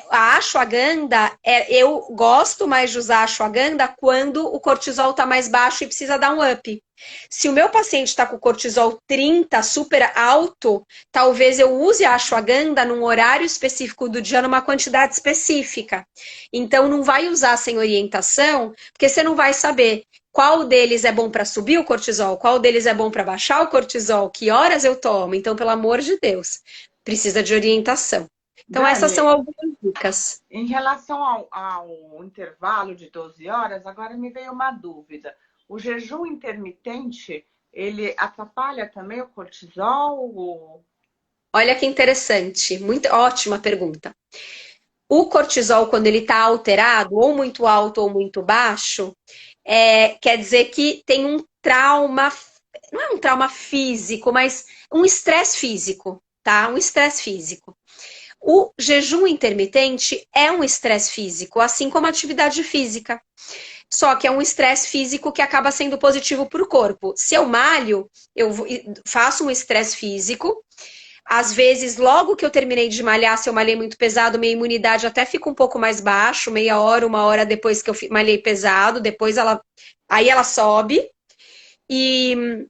Speaker 2: a ashwagandha, eu gosto mais de usar a ashwagandha quando o cortisol está mais baixo e precisa dar um up. Se o meu paciente está com cortisol 30, super alto, talvez eu use a ashwagandha num horário específico do dia, numa quantidade específica. Então, não vai usar sem orientação, porque você não vai saber qual deles é bom para subir o cortisol, qual deles é bom para baixar o cortisol, que horas eu tomo. Então, pelo amor de Deus, precisa de orientação. Então,
Speaker 1: Dani,
Speaker 2: essas são algumas dicas.
Speaker 1: em relação ao intervalo de 12 horas, agora me veio uma dúvida. O jejum intermitente, ele atrapalha também o cortisol?
Speaker 2: Olha que interessante, muito ótima pergunta. O cortisol, quando ele está alterado, ou muito alto ou muito baixo, quer dizer que tem um trauma, não é um trauma físico, mas um estresse físico, tá? Um estresse físico. O jejum intermitente é um estresse físico, assim como a atividade física. Só que é um estresse físico que acaba sendo positivo para o corpo. Se eu malho, eu faço um estresse físico. Às vezes, logo que eu terminei de malhar, se eu malhei muito pesado, minha imunidade até fica um pouco mais baixo, meia hora, uma hora depois que eu malhei pesado, depois aí ela sobe. E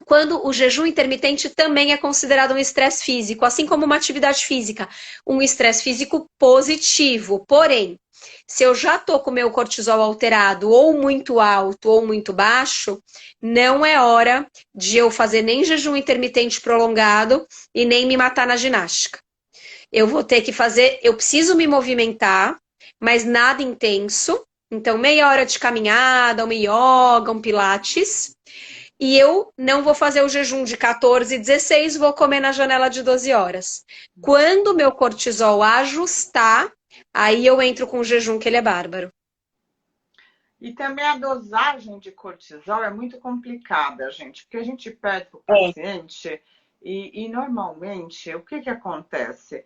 Speaker 2: quando o jejum intermitente também é considerado um estresse físico, assim como uma atividade física, um estresse físico positivo. Porém, se eu já estou com o meu cortisol alterado, ou muito alto ou muito baixo, não é hora de eu fazer nem jejum intermitente prolongado e nem me matar na ginástica. Eu vou ter que fazer, eu preciso me movimentar, mas nada intenso. Então, meia hora de caminhada, uma yoga, um pilates. E eu não vou fazer o jejum de 14, 16, vou comer na janela de 12 horas. Quando o meu cortisol ajustar, aí eu entro com o jejum, que ele é bárbaro.
Speaker 1: E também a dosagem de cortisol é muito complicada, gente, porque a gente pede para o
Speaker 2: É.
Speaker 1: paciente e normalmente o que acontece?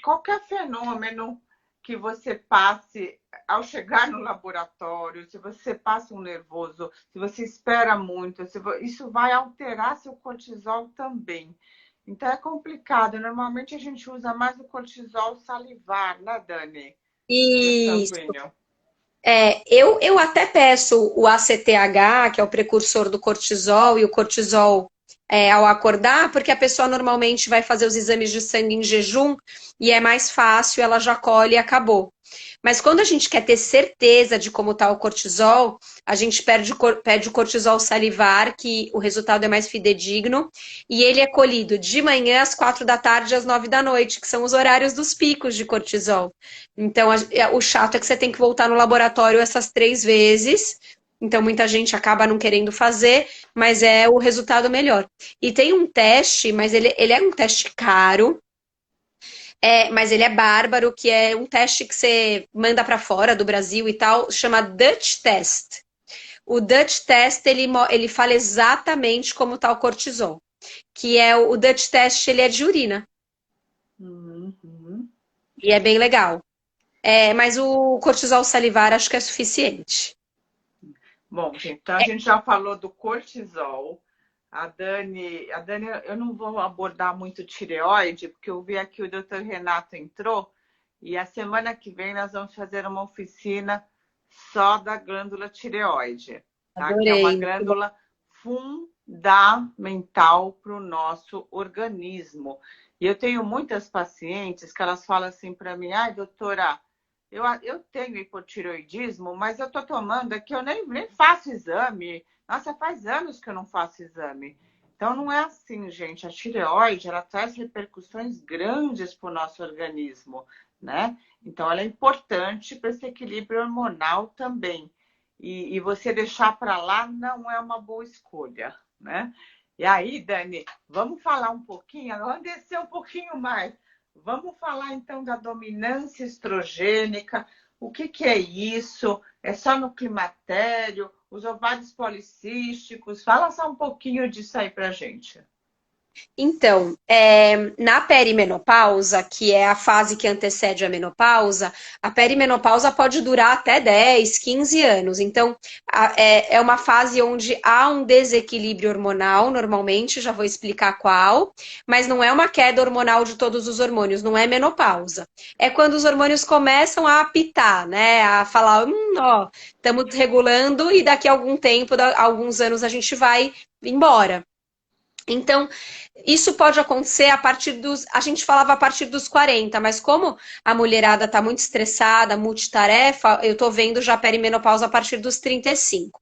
Speaker 1: Qualquer fenômeno que você passe ao chegar no laboratório, se você passa um nervoso, se você espera muito, isso vai alterar seu cortisol também. Então é complicado. Normalmente a gente usa mais o cortisol salivar, né, Dani? Que o
Speaker 2: Isso.
Speaker 1: sanguíneo.
Speaker 2: Eu até peço o ACTH, que é o precursor do cortisol, e o cortisol ao acordar, porque a pessoa normalmente vai fazer os exames de sangue em jejum e é mais fácil, ela já colhe e acabou. Mas quando a gente quer ter certeza de como está o cortisol, a gente pede o cortisol salivar, que o resultado é mais fidedigno, e ele é colhido de manhã às 4 da tarde às 9 da noite, que são os horários dos picos de cortisol. Então, o chato é que você tem que voltar no laboratório essas 3 vezes. Então, muita gente acaba não querendo fazer, mas é o resultado melhor. E tem um teste, mas ele é um teste caro, mas ele é bárbaro, que é um teste que você manda para fora do Brasil e tal, chama Dutch Test. O Dutch Test, ele fala exatamente como está o cortisol, que é o Dutch Test, ele é de urina,
Speaker 1: Uhum.
Speaker 2: e é bem legal. Mas o cortisol salivar acho que é suficiente.
Speaker 1: Bom, gente, então a gente já falou do cortisol. A Dani, eu não vou abordar muito tireoide, porque eu vi aqui o doutor Renato entrou, e a semana que vem nós vamos fazer uma oficina só da glândula tireoide, tá? Que é uma
Speaker 2: Adorei.
Speaker 1: glândula fundamental para o nosso organismo. E eu tenho muitas pacientes que elas falam assim para mim, ai, doutora, eu tenho hipotireoidismo, mas eu estou tomando aqui, eu nem faço exame. Nossa, faz anos que eu não faço exame. Então, não é assim, gente. A tireoide, ela traz repercussões grandes para o nosso organismo, né? Então, ela é importante para esse equilíbrio hormonal também. E você deixar para lá não é uma boa escolha, né? E aí, Dani, vamos falar um pouquinho, vamos descer um pouquinho mais. Vamos falar então da dominância estrogênica. O que é isso? É só no climatério? Os ovários policísticos? Fala só um pouquinho disso aí pra gente.
Speaker 2: Então, na perimenopausa, que é a fase que antecede a menopausa, a perimenopausa pode durar até 10, 15 anos. Então, é uma fase onde há um desequilíbrio hormonal, normalmente, já vou explicar qual, mas não é uma queda hormonal de todos os hormônios, não é menopausa. É quando os hormônios começam a apitar, né? A falar, ó, estamos regulando e daqui a algum tempo, alguns anos, a gente vai embora. Então, isso pode acontecer a partir dos. A gente falava a partir dos 40, mas como a mulherada está muito estressada, multitarefa, eu tô vendo já perimenopausa a partir dos 35.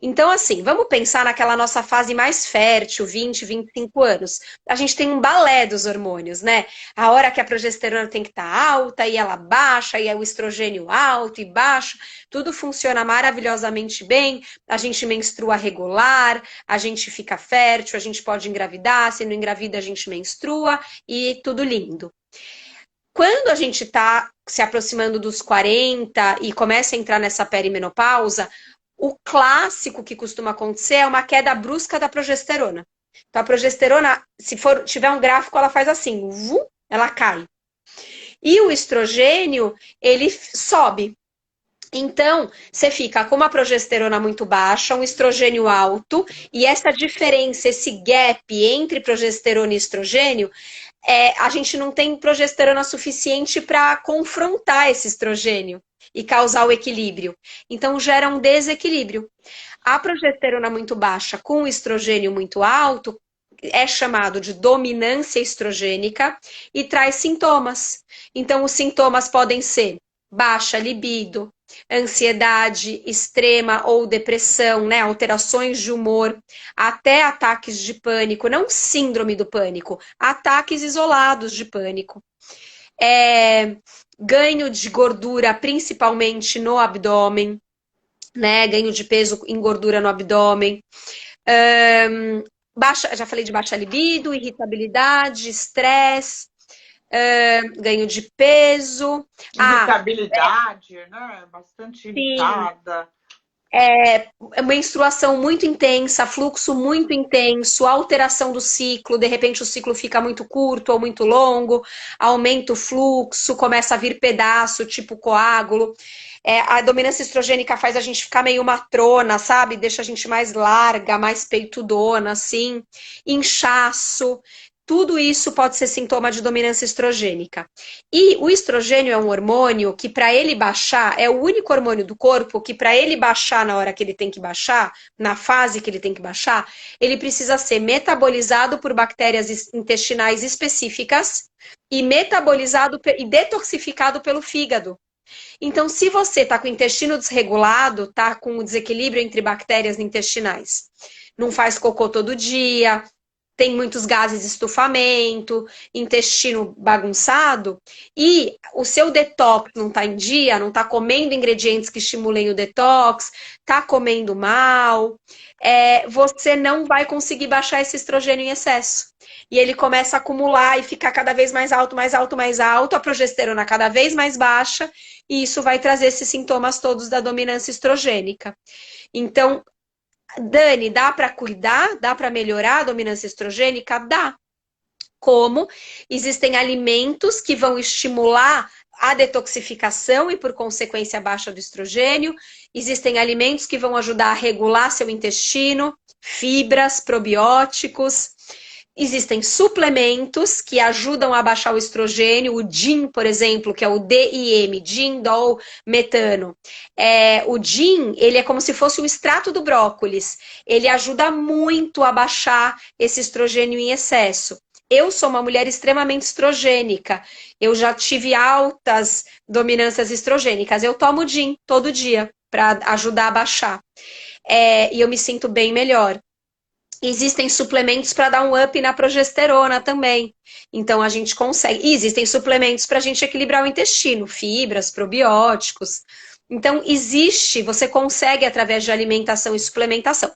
Speaker 2: Então, assim, vamos pensar naquela nossa fase mais fértil, 20, 25 anos. A gente tem um balé dos hormônios, né? A hora que a progesterona tem que estar alta, e ela baixa, e é o estrogênio alto e baixo, tudo funciona maravilhosamente bem, a gente menstrua regular, a gente fica fértil, a gente pode engravidar, se não engravida a gente menstrua, e tudo lindo. Quando a gente está se aproximando dos 40 e começa a entrar nessa perimenopausa, o clássico que costuma acontecer é uma queda brusca da progesterona. Então, a progesterona, se tiver um gráfico, ela faz assim, ela cai. E o estrogênio, ele sobe. Então, você fica com uma progesterona muito baixa, um estrogênio alto, e essa diferença, esse gap entre progesterona e estrogênio, a gente não tem progesterona suficiente para confrontar esse estrogênio e causar o equilíbrio. Então, gera um desequilíbrio. A progesterona muito baixa com o estrogênio muito alto é chamado de dominância estrogênica e traz sintomas. Então, os sintomas podem ser baixa libido, ansiedade extrema ou depressão, né? Alterações de humor, até ataques de pânico, não síndrome do pânico, ataques isolados de pânico. Ganho de gordura, principalmente no abdômen, né? Ganho de peso em gordura no abdômen. Já falei de baixa libido, irritabilidade, estresse. ganho de peso. Ah,
Speaker 1: Irritabilidade, né? Bastante
Speaker 2: sim.
Speaker 1: irritada.
Speaker 2: Menstruação muito intensa, fluxo muito intenso, alteração do ciclo, de repente o ciclo fica muito curto ou muito longo, aumenta o fluxo, começa a vir pedaço, tipo coágulo. A dominância estrogênica faz a gente ficar meio matrona, sabe? Deixa a gente mais larga, mais peitudona, assim, inchaço. Tudo isso pode ser sintoma de dominância estrogênica. E o estrogênio é um hormônio que, para ele baixar, é o único hormônio do corpo que, para ele baixar na hora que ele tem que baixar, na fase que ele tem que baixar, ele precisa ser metabolizado por bactérias intestinais específicas e metabolizado e detoxificado pelo fígado. Então, se você está com o intestino desregulado, está com o desequilíbrio entre bactérias intestinais, não faz cocô todo dia, tem muitos gases de estufamento, intestino bagunçado, e o seu detox não está em dia, não está comendo ingredientes que estimulem o detox, está comendo mal, você não vai conseguir baixar esse estrogênio em excesso. E ele começa a acumular e ficar cada vez mais alto, mais alto, mais alto, a progesterona cada vez mais baixa, e isso vai trazer esses sintomas todos da dominância estrogênica. Então, Dani, dá para cuidar? Dá para melhorar a dominância estrogênica? Dá. Como? Existem alimentos que vão estimular a detoxificação e, por consequência, a baixa do estrogênio. Existem alimentos que vão ajudar a regular seu intestino, fibras, probióticos. Existem suplementos que ajudam a baixar o estrogênio, o DIM, por exemplo, que é o DIM, Dindol Metano. O DIM, ele é como se fosse o extrato do brócolis. Ele ajuda muito a baixar esse estrogênio em excesso. Eu sou uma mulher extremamente estrogênica. Eu já tive altas dominâncias estrogênicas. Eu tomo DIM todo dia para ajudar a baixar. E eu me sinto bem melhor. Existem suplementos para dar um up na progesterona também. Então a gente consegue. E existem suplementos para a gente equilibrar o intestino, fibras, probióticos. Então você consegue através de alimentação e suplementação.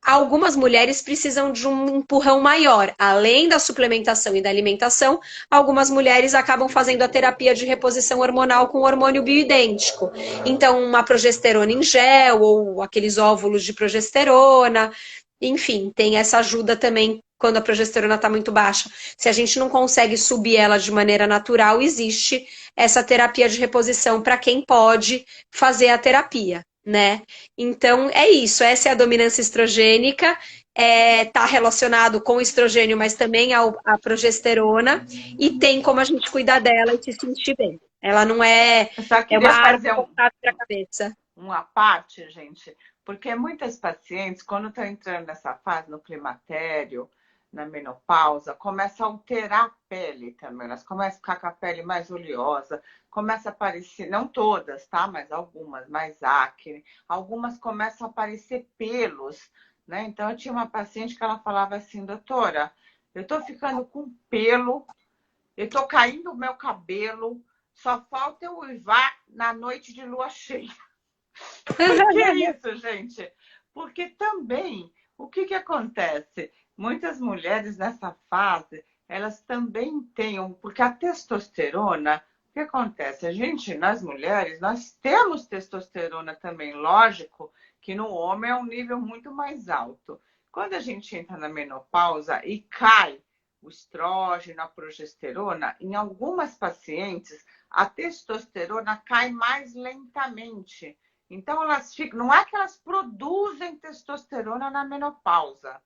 Speaker 2: Algumas mulheres precisam de um empurrão maior. Além da suplementação e da alimentação, algumas mulheres acabam fazendo a terapia de reposição hormonal com hormônio bioidêntico. Então, uma progesterona em gel ou aqueles óvulos de progesterona. Enfim, tem essa ajuda também quando a progesterona está muito baixa. Se a gente não consegue subir ela de maneira natural, existe essa terapia de reposição para quem pode fazer a terapia, né? Então, é isso. Essa é a dominância estrogênica. Está relacionado com o estrogênio, mas também a progesterona. E tem como a gente cuidar dela e se sentir bem. Ela não é,
Speaker 1: Eu só
Speaker 2: é uma
Speaker 1: queria
Speaker 2: arma
Speaker 1: fazer
Speaker 2: voltada para a cabeça.
Speaker 1: uma parte, gente, porque muitas pacientes, quando estão entrando nessa fase, no climatério, na menopausa, começam a alterar a pele também. Elas começam a ficar com a pele mais oleosa, começa a aparecer, não todas, tá? Mas algumas, mais acne. Algumas começam a aparecer pelos, né? Então, eu tinha uma paciente que ela falava assim, doutora, eu tô ficando com pelo, eu tô caindo o meu cabelo, só falta eu uivar na noite de lua cheia. Por que isso, gente? Porque também, o que acontece? Muitas mulheres nessa fase, elas também têm, porque a testosterona, o que acontece? A gente, nas mulheres, nós temos testosterona também, lógico que no homem é um nível muito mais alto. Quando a gente entra na menopausa e cai o estrógeno, a progesterona, em algumas pacientes, a testosterona cai mais lentamente. Então, elas ficam, não é que elas produzem testosterona na menopausa,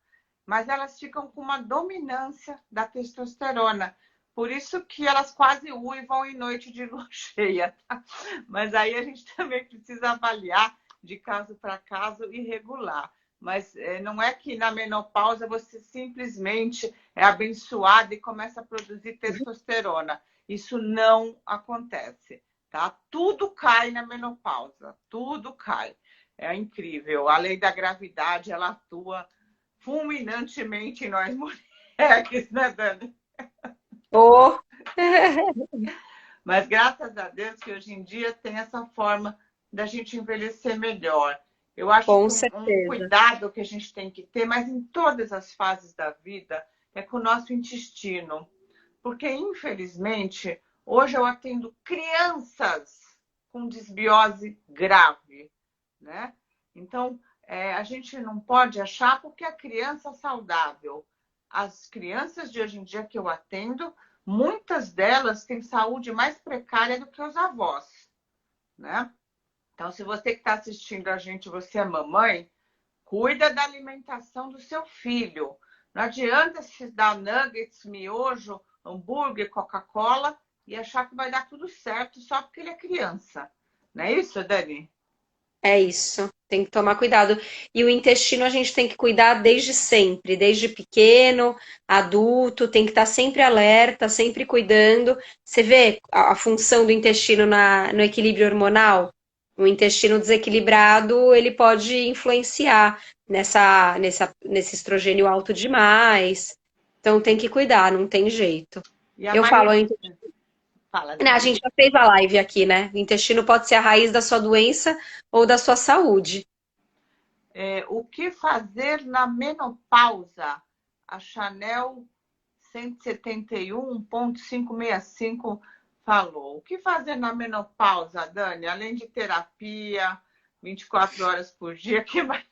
Speaker 1: mas elas ficam com uma dominância da testosterona. Por isso que elas quase uivam em noite de lua cheia. Tá? Mas aí a gente também precisa avaliar de caso para caso e regular. Mas não é que na menopausa você simplesmente é abençoada e começa a produzir testosterona. Isso não acontece. Tá? Tudo cai na menopausa, tudo cai. É incrível. A lei da gravidade, ela atua fulminantemente em nós mulheres, né, Dani?
Speaker 2: Oh.
Speaker 1: Mas graças a Deus que hoje em dia tem essa forma da gente envelhecer melhor. Eu acho
Speaker 2: Com
Speaker 1: que um
Speaker 2: certeza.
Speaker 1: cuidado que a gente tem que ter, mas em todas as fases da vida, é com o nosso intestino. Porque, infelizmente, hoje eu atendo crianças com desbiose grave, né? Então, a gente não pode achar porque a criança é saudável. As crianças de hoje em dia que eu atendo, muitas delas têm saúde mais precária do que os avós, né? Então, se você que está assistindo a gente, você é mamãe, cuida da alimentação do seu filho. Não adianta se dar nuggets, miojo, hambúrguer, Coca-Cola e achar que vai dar tudo certo só porque ele é criança. Não é isso, Dani?
Speaker 2: É isso, tem que tomar cuidado. E o intestino a gente tem que cuidar desde sempre, desde pequeno, adulto, tem que estar sempre alerta, sempre cuidando. Você vê a função do intestino no equilíbrio hormonal? O intestino desequilibrado, ele pode influenciar nesse estrogênio alto demais. Então tem que cuidar, não tem jeito.
Speaker 1: E a
Speaker 2: Eu falo,
Speaker 1: maioria... Fala,
Speaker 2: né, a
Speaker 1: Dani.
Speaker 2: gente já fez a live aqui, né? O intestino pode ser a raiz da sua doença ou da sua saúde.
Speaker 1: O que fazer na menopausa? A Chanel 171.565 falou. O que fazer na menopausa, Dani? Além de terapia, 24 horas por dia, que mais?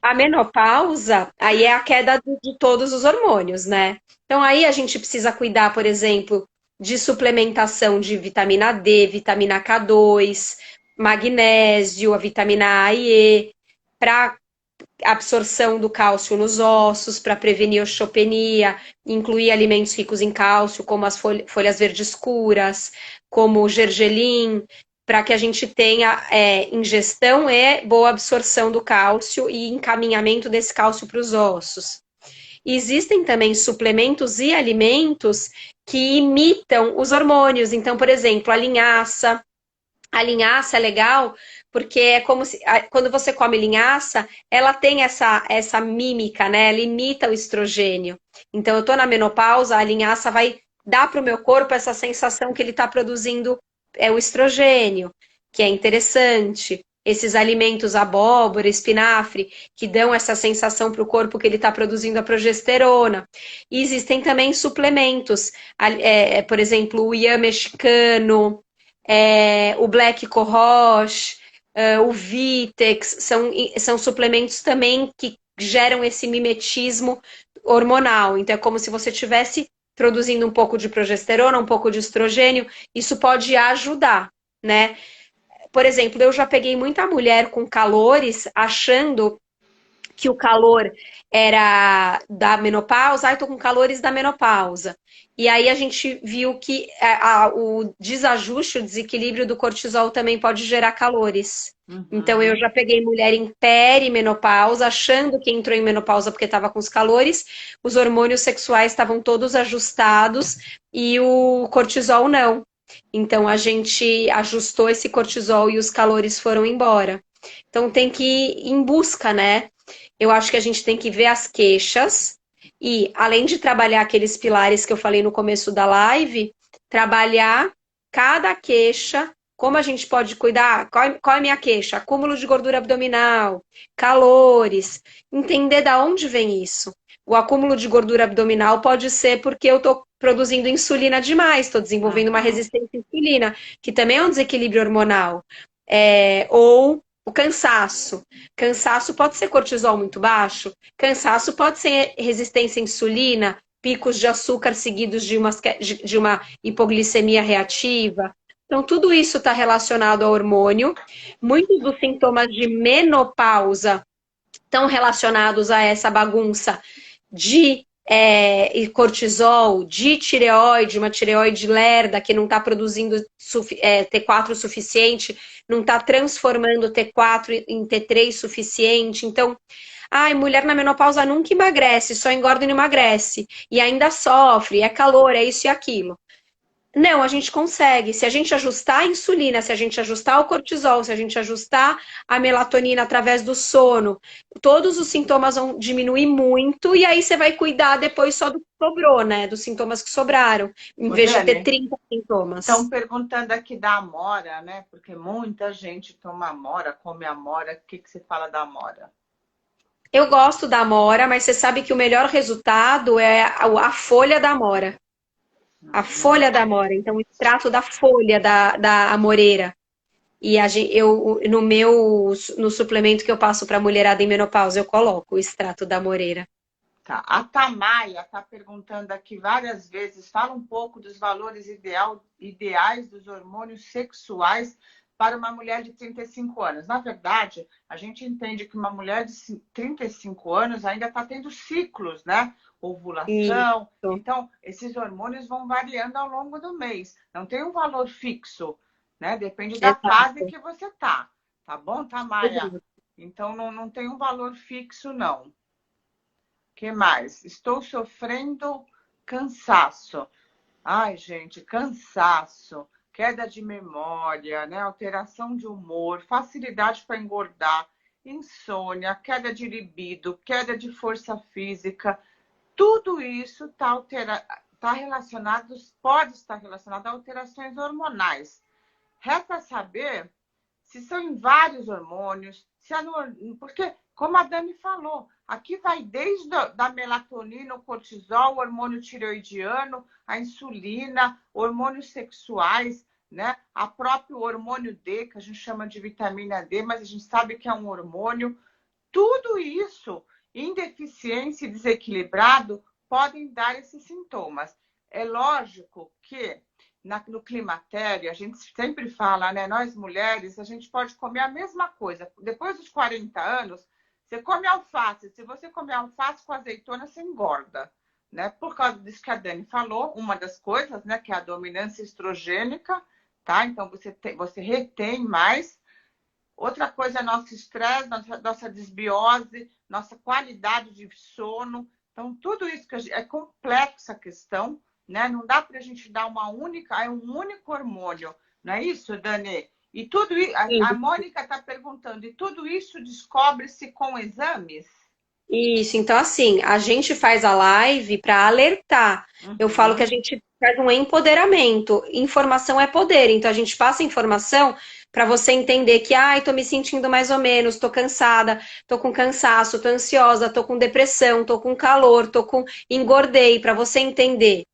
Speaker 2: A menopausa, aí é a queda de todos os hormônios, né? Então aí a gente precisa cuidar, por exemplo, de suplementação de vitamina D, vitamina K2, magnésio, a vitamina A e E, para absorção do cálcio nos ossos, para prevenir osteopenia, incluir alimentos ricos em cálcio, como as folhas verdes escuras, como o gergelim, para que a gente tenha ingestão e boa absorção do cálcio e encaminhamento desse cálcio para os ossos. E existem também suplementos e alimentos que imitam os hormônios. Então, por exemplo, a linhaça. A linhaça é legal porque é como se quando você come linhaça, ela tem essa mímica, né? Ela imita o estrogênio. Então, eu tô na menopausa, a linhaça vai dar para o meu corpo essa sensação que ele está produzindo o estrogênio, que é interessante. Esses alimentos, abóbora, espinafre, que dão essa sensação para o corpo que ele está produzindo a progesterona. E existem também suplementos, por exemplo, o iã mexicano, o Black Cohosh, o Vitex, são suplementos também que geram esse mimetismo hormonal. Então, é como se você estivesse produzindo um pouco de progesterona, um pouco de estrogênio. Isso pode ajudar, né? Por exemplo, eu já peguei muita mulher com calores achando que o calor era da menopausa, ai, tô com calores da menopausa. E aí a gente viu que o desajuste, o desequilíbrio do cortisol também pode gerar calores. Então eu
Speaker 1: Uhum.
Speaker 2: já peguei mulher em perimenopausa, achando que entrou em menopausa porque estava com os calores, os hormônios sexuais estavam todos ajustados e o cortisol não. Então a gente ajustou esse cortisol e os calores foram embora. Então tem que ir em busca, né? Eu acho que a gente tem que ver as queixas e, além de trabalhar aqueles pilares que eu falei no começo da live, trabalhar cada queixa, como a gente pode cuidar, qual é a minha queixa? Acúmulo de gordura abdominal, calores, entender da onde vem isso. O acúmulo de gordura abdominal pode ser porque eu estou produzindo insulina demais, estou desenvolvendo uma
Speaker 1: Uhum.
Speaker 2: resistência à insulina, que também é um desequilíbrio hormonal. Ou o cansaço. Cansaço pode ser cortisol muito baixo, cansaço pode ser resistência à insulina, picos de açúcar seguidos de uma hipoglicemia reativa. Então, tudo isso está relacionado ao hormônio. Muitos dos sintomas de menopausa estão relacionados a essa bagunça de cortisol, de tireoide, uma tireoide lerda que não está produzindo T4 suficiente, não está transformando T4 em T3 suficiente. Então, ai, mulher na menopausa nunca emagrece, só engorda e não emagrece. E ainda sofre, é calor, é isso e aquilo. Não, a gente consegue. Se a gente ajustar a insulina, se a gente ajustar o cortisol, se a gente ajustar a melatonina através do sono, todos os sintomas vão diminuir muito e aí você vai cuidar depois só do que sobrou, né? Dos sintomas que sobraram, em
Speaker 1: Ô,
Speaker 2: vez de ter
Speaker 1: Dani,
Speaker 2: 30
Speaker 1: estão
Speaker 2: sintomas.
Speaker 1: perguntando aqui da amora, né? Porque muita gente toma amora, come amora. O que você fala da amora?
Speaker 2: Eu gosto da amora, mas você sabe que o melhor resultado é a folha da amora. A folha da amora. Então, o extrato da folha da amoreira. E eu, no suplemento que eu passo para mulherada em menopausa, eu coloco o extrato da amoreira.
Speaker 1: Tá. A Tamaia está perguntando aqui várias vezes, fala um pouco dos valores ideais dos hormônios sexuais para uma mulher de 35 anos. Na verdade, a gente entende que uma mulher de 35 anos ainda está tendo ciclos, né? Ovulação.
Speaker 2: Isso.
Speaker 1: Então, esses hormônios vão variando ao longo do mês. Não tem um valor fixo, né? Depende da fase
Speaker 2: Exato.
Speaker 1: que você tá bom, Tamaia? Então, não tem um valor fixo, não. Que mais? Estou sofrendo cansaço. Ai, gente, cansaço, queda de memória, né? Alteração de humor, facilidade para engordar, insônia, queda de libido, queda de força física. Tudo isso tá relacionado, pode estar relacionado a alterações hormonais. Resta saber se são em vários hormônios, se é porque, como a Dani falou, aqui vai desde da melatonina, o cortisol, o hormônio tireoidiano, a insulina, hormônios sexuais, né? A próprio hormônio D, que a gente chama de vitamina D, mas a gente sabe que é um hormônio. Tudo isso, em deficiência e desequilibrado, podem dar esses sintomas. É lógico que no climatério, a gente sempre fala, né? Nós mulheres, a gente pode comer a mesma coisa. Depois dos 40 anos, você come alface. Se você comer alface com azeitona, você engorda, né? Por causa disso que a Dani falou, uma das coisas, né? Que é a dominância estrogênica, tá? Então, você retém mais. Outra coisa é nosso estresse, nossa desbiose, nossa qualidade de sono. Então, tudo isso é complexa a questão, né? Não dá para a gente dar é um único hormônio, não é isso, Dani? E tudo isso, a Mônica está perguntando, e tudo isso descobre-se com exames?
Speaker 2: Isso, então assim, a gente faz a live para alertar. Eu falo que a
Speaker 1: Uhum.
Speaker 2: gente faz um empoderamento. Informação é poder, então a gente passa informação para você entender que, ai, tô me sentindo mais ou menos, tô cansada, tô com cansaço, tô ansiosa, tô com depressão, tô com calor, engordei, para você entender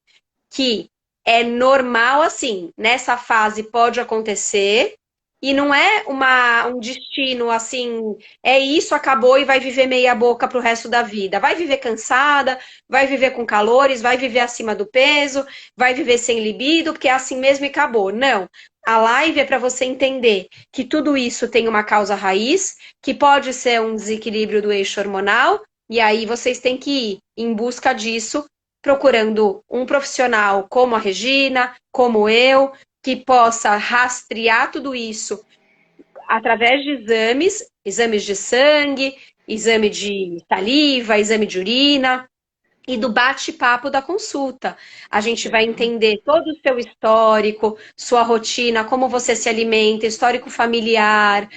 Speaker 2: que é normal assim, nessa fase pode acontecer e não é um destino assim, é isso, acabou e vai viver meia boca pro resto da vida. Vai viver cansada, vai viver com calores, vai viver acima do peso, vai viver sem libido, porque é assim mesmo e acabou. Não. A live é para você entender que tudo isso tem uma causa raiz, que pode ser um desequilíbrio do eixo hormonal, e aí vocês têm que ir em busca disso procurando um profissional como a Regina, como eu, que possa rastrear tudo isso através de exames de sangue, exame de saliva, exame de urina e do bate-papo da consulta. A gente vai
Speaker 1: Sim.
Speaker 2: entender todo o seu histórico, sua rotina, como você se alimenta, histórico familiar,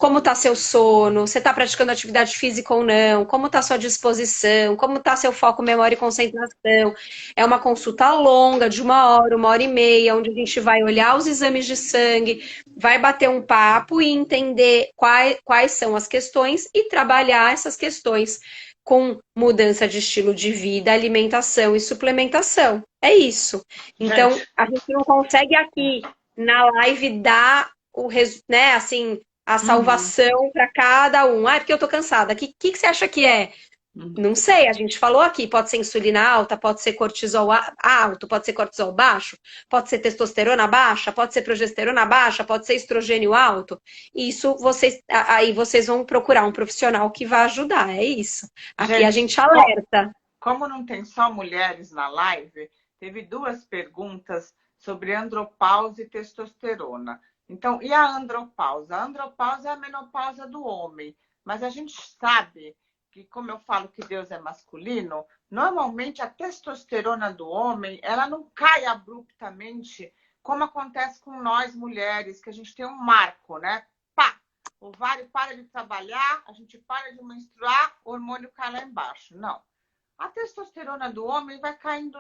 Speaker 2: como está seu sono, você está praticando atividade física ou não, como está sua disposição, como está seu foco, memória e concentração. É uma consulta longa, de 1 hora e meia, onde a gente vai olhar os exames de sangue, vai bater um papo e entender quais são as questões e trabalhar essas questões com mudança de estilo de vida, alimentação e suplementação. É isso. Então,
Speaker 1: Gente,
Speaker 2: a gente não consegue aqui na live dar né, assim, a
Speaker 1: uhum,
Speaker 2: salvação para cada um. Ah, é porque eu tô cansada. O que você acha que é?
Speaker 1: uhum.
Speaker 2: Não sei, a gente falou aqui, pode ser insulina alta, pode ser cortisol alto, pode ser cortisol baixo, pode ser testosterona baixa, pode ser progesterona baixa, pode ser estrogênio alto. Isso aí vocês vão procurar um profissional que vai ajudar, é isso. Aqui a
Speaker 1: Gente,
Speaker 2: gente alerta.
Speaker 1: como não tem só mulheres na live, teve duas perguntas sobre andropausa e testosterona. Então, e a andropausa? A andropausa é a menopausa do homem, mas a gente sabe que, como eu falo que Deus é masculino, normalmente a testosterona do homem, ela não cai abruptamente, como acontece com nós mulheres, que a gente tem um marco, né? Pá! O ovário para de trabalhar, a gente para de menstruar, o hormônio cai lá embaixo. Não. A testosterona do homem vai caindo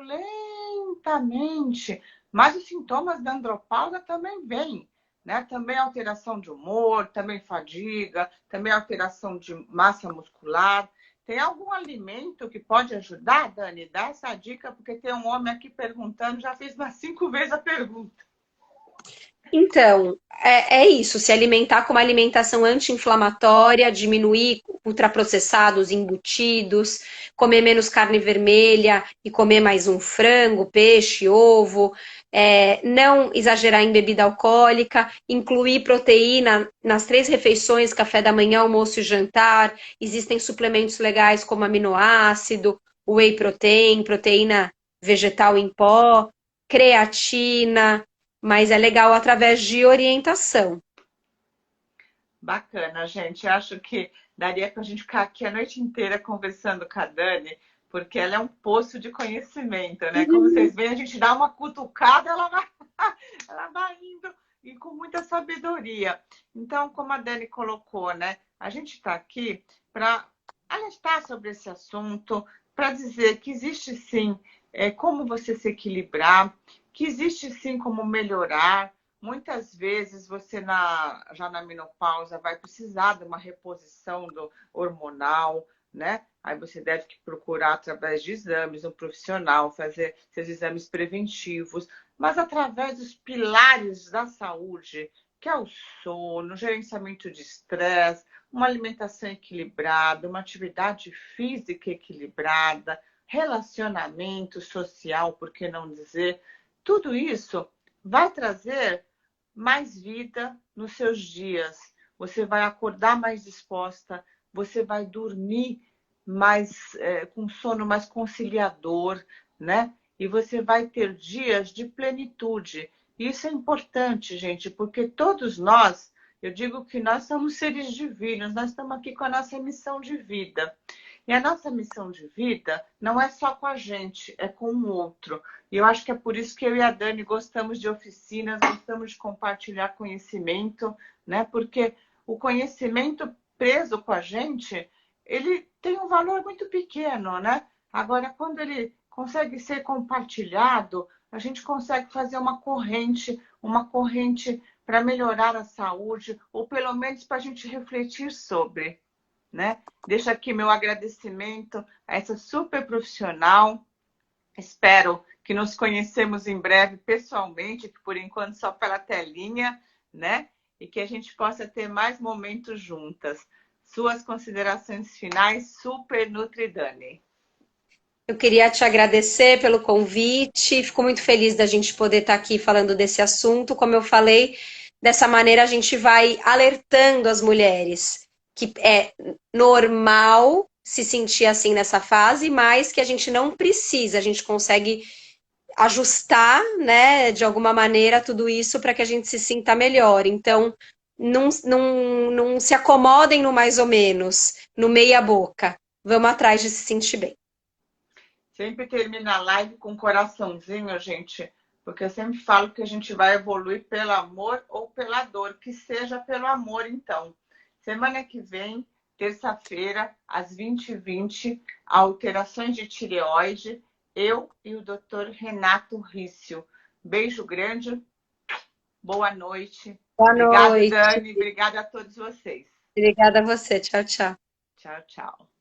Speaker 1: lentamente, mas os sintomas da andropausa também vêm, né? Também alteração de humor, também fadiga, também alteração de massa muscular. Tem algum alimento que pode ajudar, Dani? Dá essa dica, porque tem um homem aqui perguntando, já fiz umas 5 vezes a pergunta.
Speaker 2: Então, é isso, se alimentar com uma alimentação anti-inflamatória, diminuir ultraprocessados, embutidos, comer menos carne vermelha e comer mais um frango, peixe, ovo, não exagerar em bebida alcoólica, incluir proteína nas 3 refeições, café da manhã, almoço e jantar. Existem suplementos legais como aminoácido, whey protein, proteína vegetal em pó, creatina, mas é legal através de orientação.
Speaker 1: Bacana, gente. Acho que daria para a gente ficar aqui a noite inteira conversando com a Dani, porque ela é um poço de conhecimento, né? Como vocês veem, a gente dá uma cutucada, ela vai indo e com muita sabedoria. Então, como a Dani colocou, né? A gente está aqui para alertar sobre esse assunto, para dizer que existe sim como você se equilibrar, que existe sim como melhorar. Muitas vezes você já na menopausa vai precisar de uma reposição do hormonal, né? Aí você deve procurar através de exames um profissional, fazer seus exames preventivos, mas através dos pilares da saúde, que é o sono, o gerenciamento de estresse, uma alimentação equilibrada, uma atividade física equilibrada, relacionamento social, por que não dizer? Tudo isso vai trazer mais vida nos seus dias. Você vai acordar mais disposta, você vai dormir mais com sono mais conciliador, né? E você vai ter dias de plenitude. Isso é importante, gente, porque todos nós, eu digo que nós somos seres divinos, nós estamos aqui com a nossa missão de vida. E a nossa missão de vida não é só com a gente, é com o outro. E eu acho que é por isso que eu e a Dani gostamos de oficinas, gostamos de compartilhar conhecimento, né? Porque o conhecimento preso com a gente, ele tem um valor muito pequeno, né? Agora, quando ele consegue ser compartilhado, a gente consegue fazer uma corrente para melhorar a saúde, ou pelo menos para a gente refletir sobre, né? Deixo aqui meu agradecimento a essa super profissional. Espero que nos conhecemos em breve pessoalmente, que por enquanto só pela telinha, né? E que a gente possa ter mais momentos juntas. Suas considerações finais, super Nutridani.
Speaker 2: Eu queria te agradecer pelo convite, fico muito feliz da gente poder estar aqui falando desse assunto. Como eu falei, dessa maneira a gente vai alertando as mulheres que é normal se sentir assim nessa fase, mas que a gente não precisa, a gente consegue ajustar, né, de alguma maneira tudo isso para que a gente se sinta melhor. Então, não se acomodem no mais ou menos, no meia boca. Vamos atrás de se sentir bem.
Speaker 1: Sempre termina a live com um coraçãozinho, gente, porque eu sempre falo que a gente vai evoluir pelo amor ou pela dor, que seja pelo amor, então. Semana que vem, terça-feira, às 20h20, alterações de tireoide, eu e o Dr. Renato Rício. Beijo grande, boa noite.
Speaker 2: Boa
Speaker 1: Obrigada,
Speaker 2: noite.
Speaker 1: Dani, obrigada a todos vocês.
Speaker 2: Obrigada a você. Tchau, tchau.
Speaker 1: Tchau, tchau.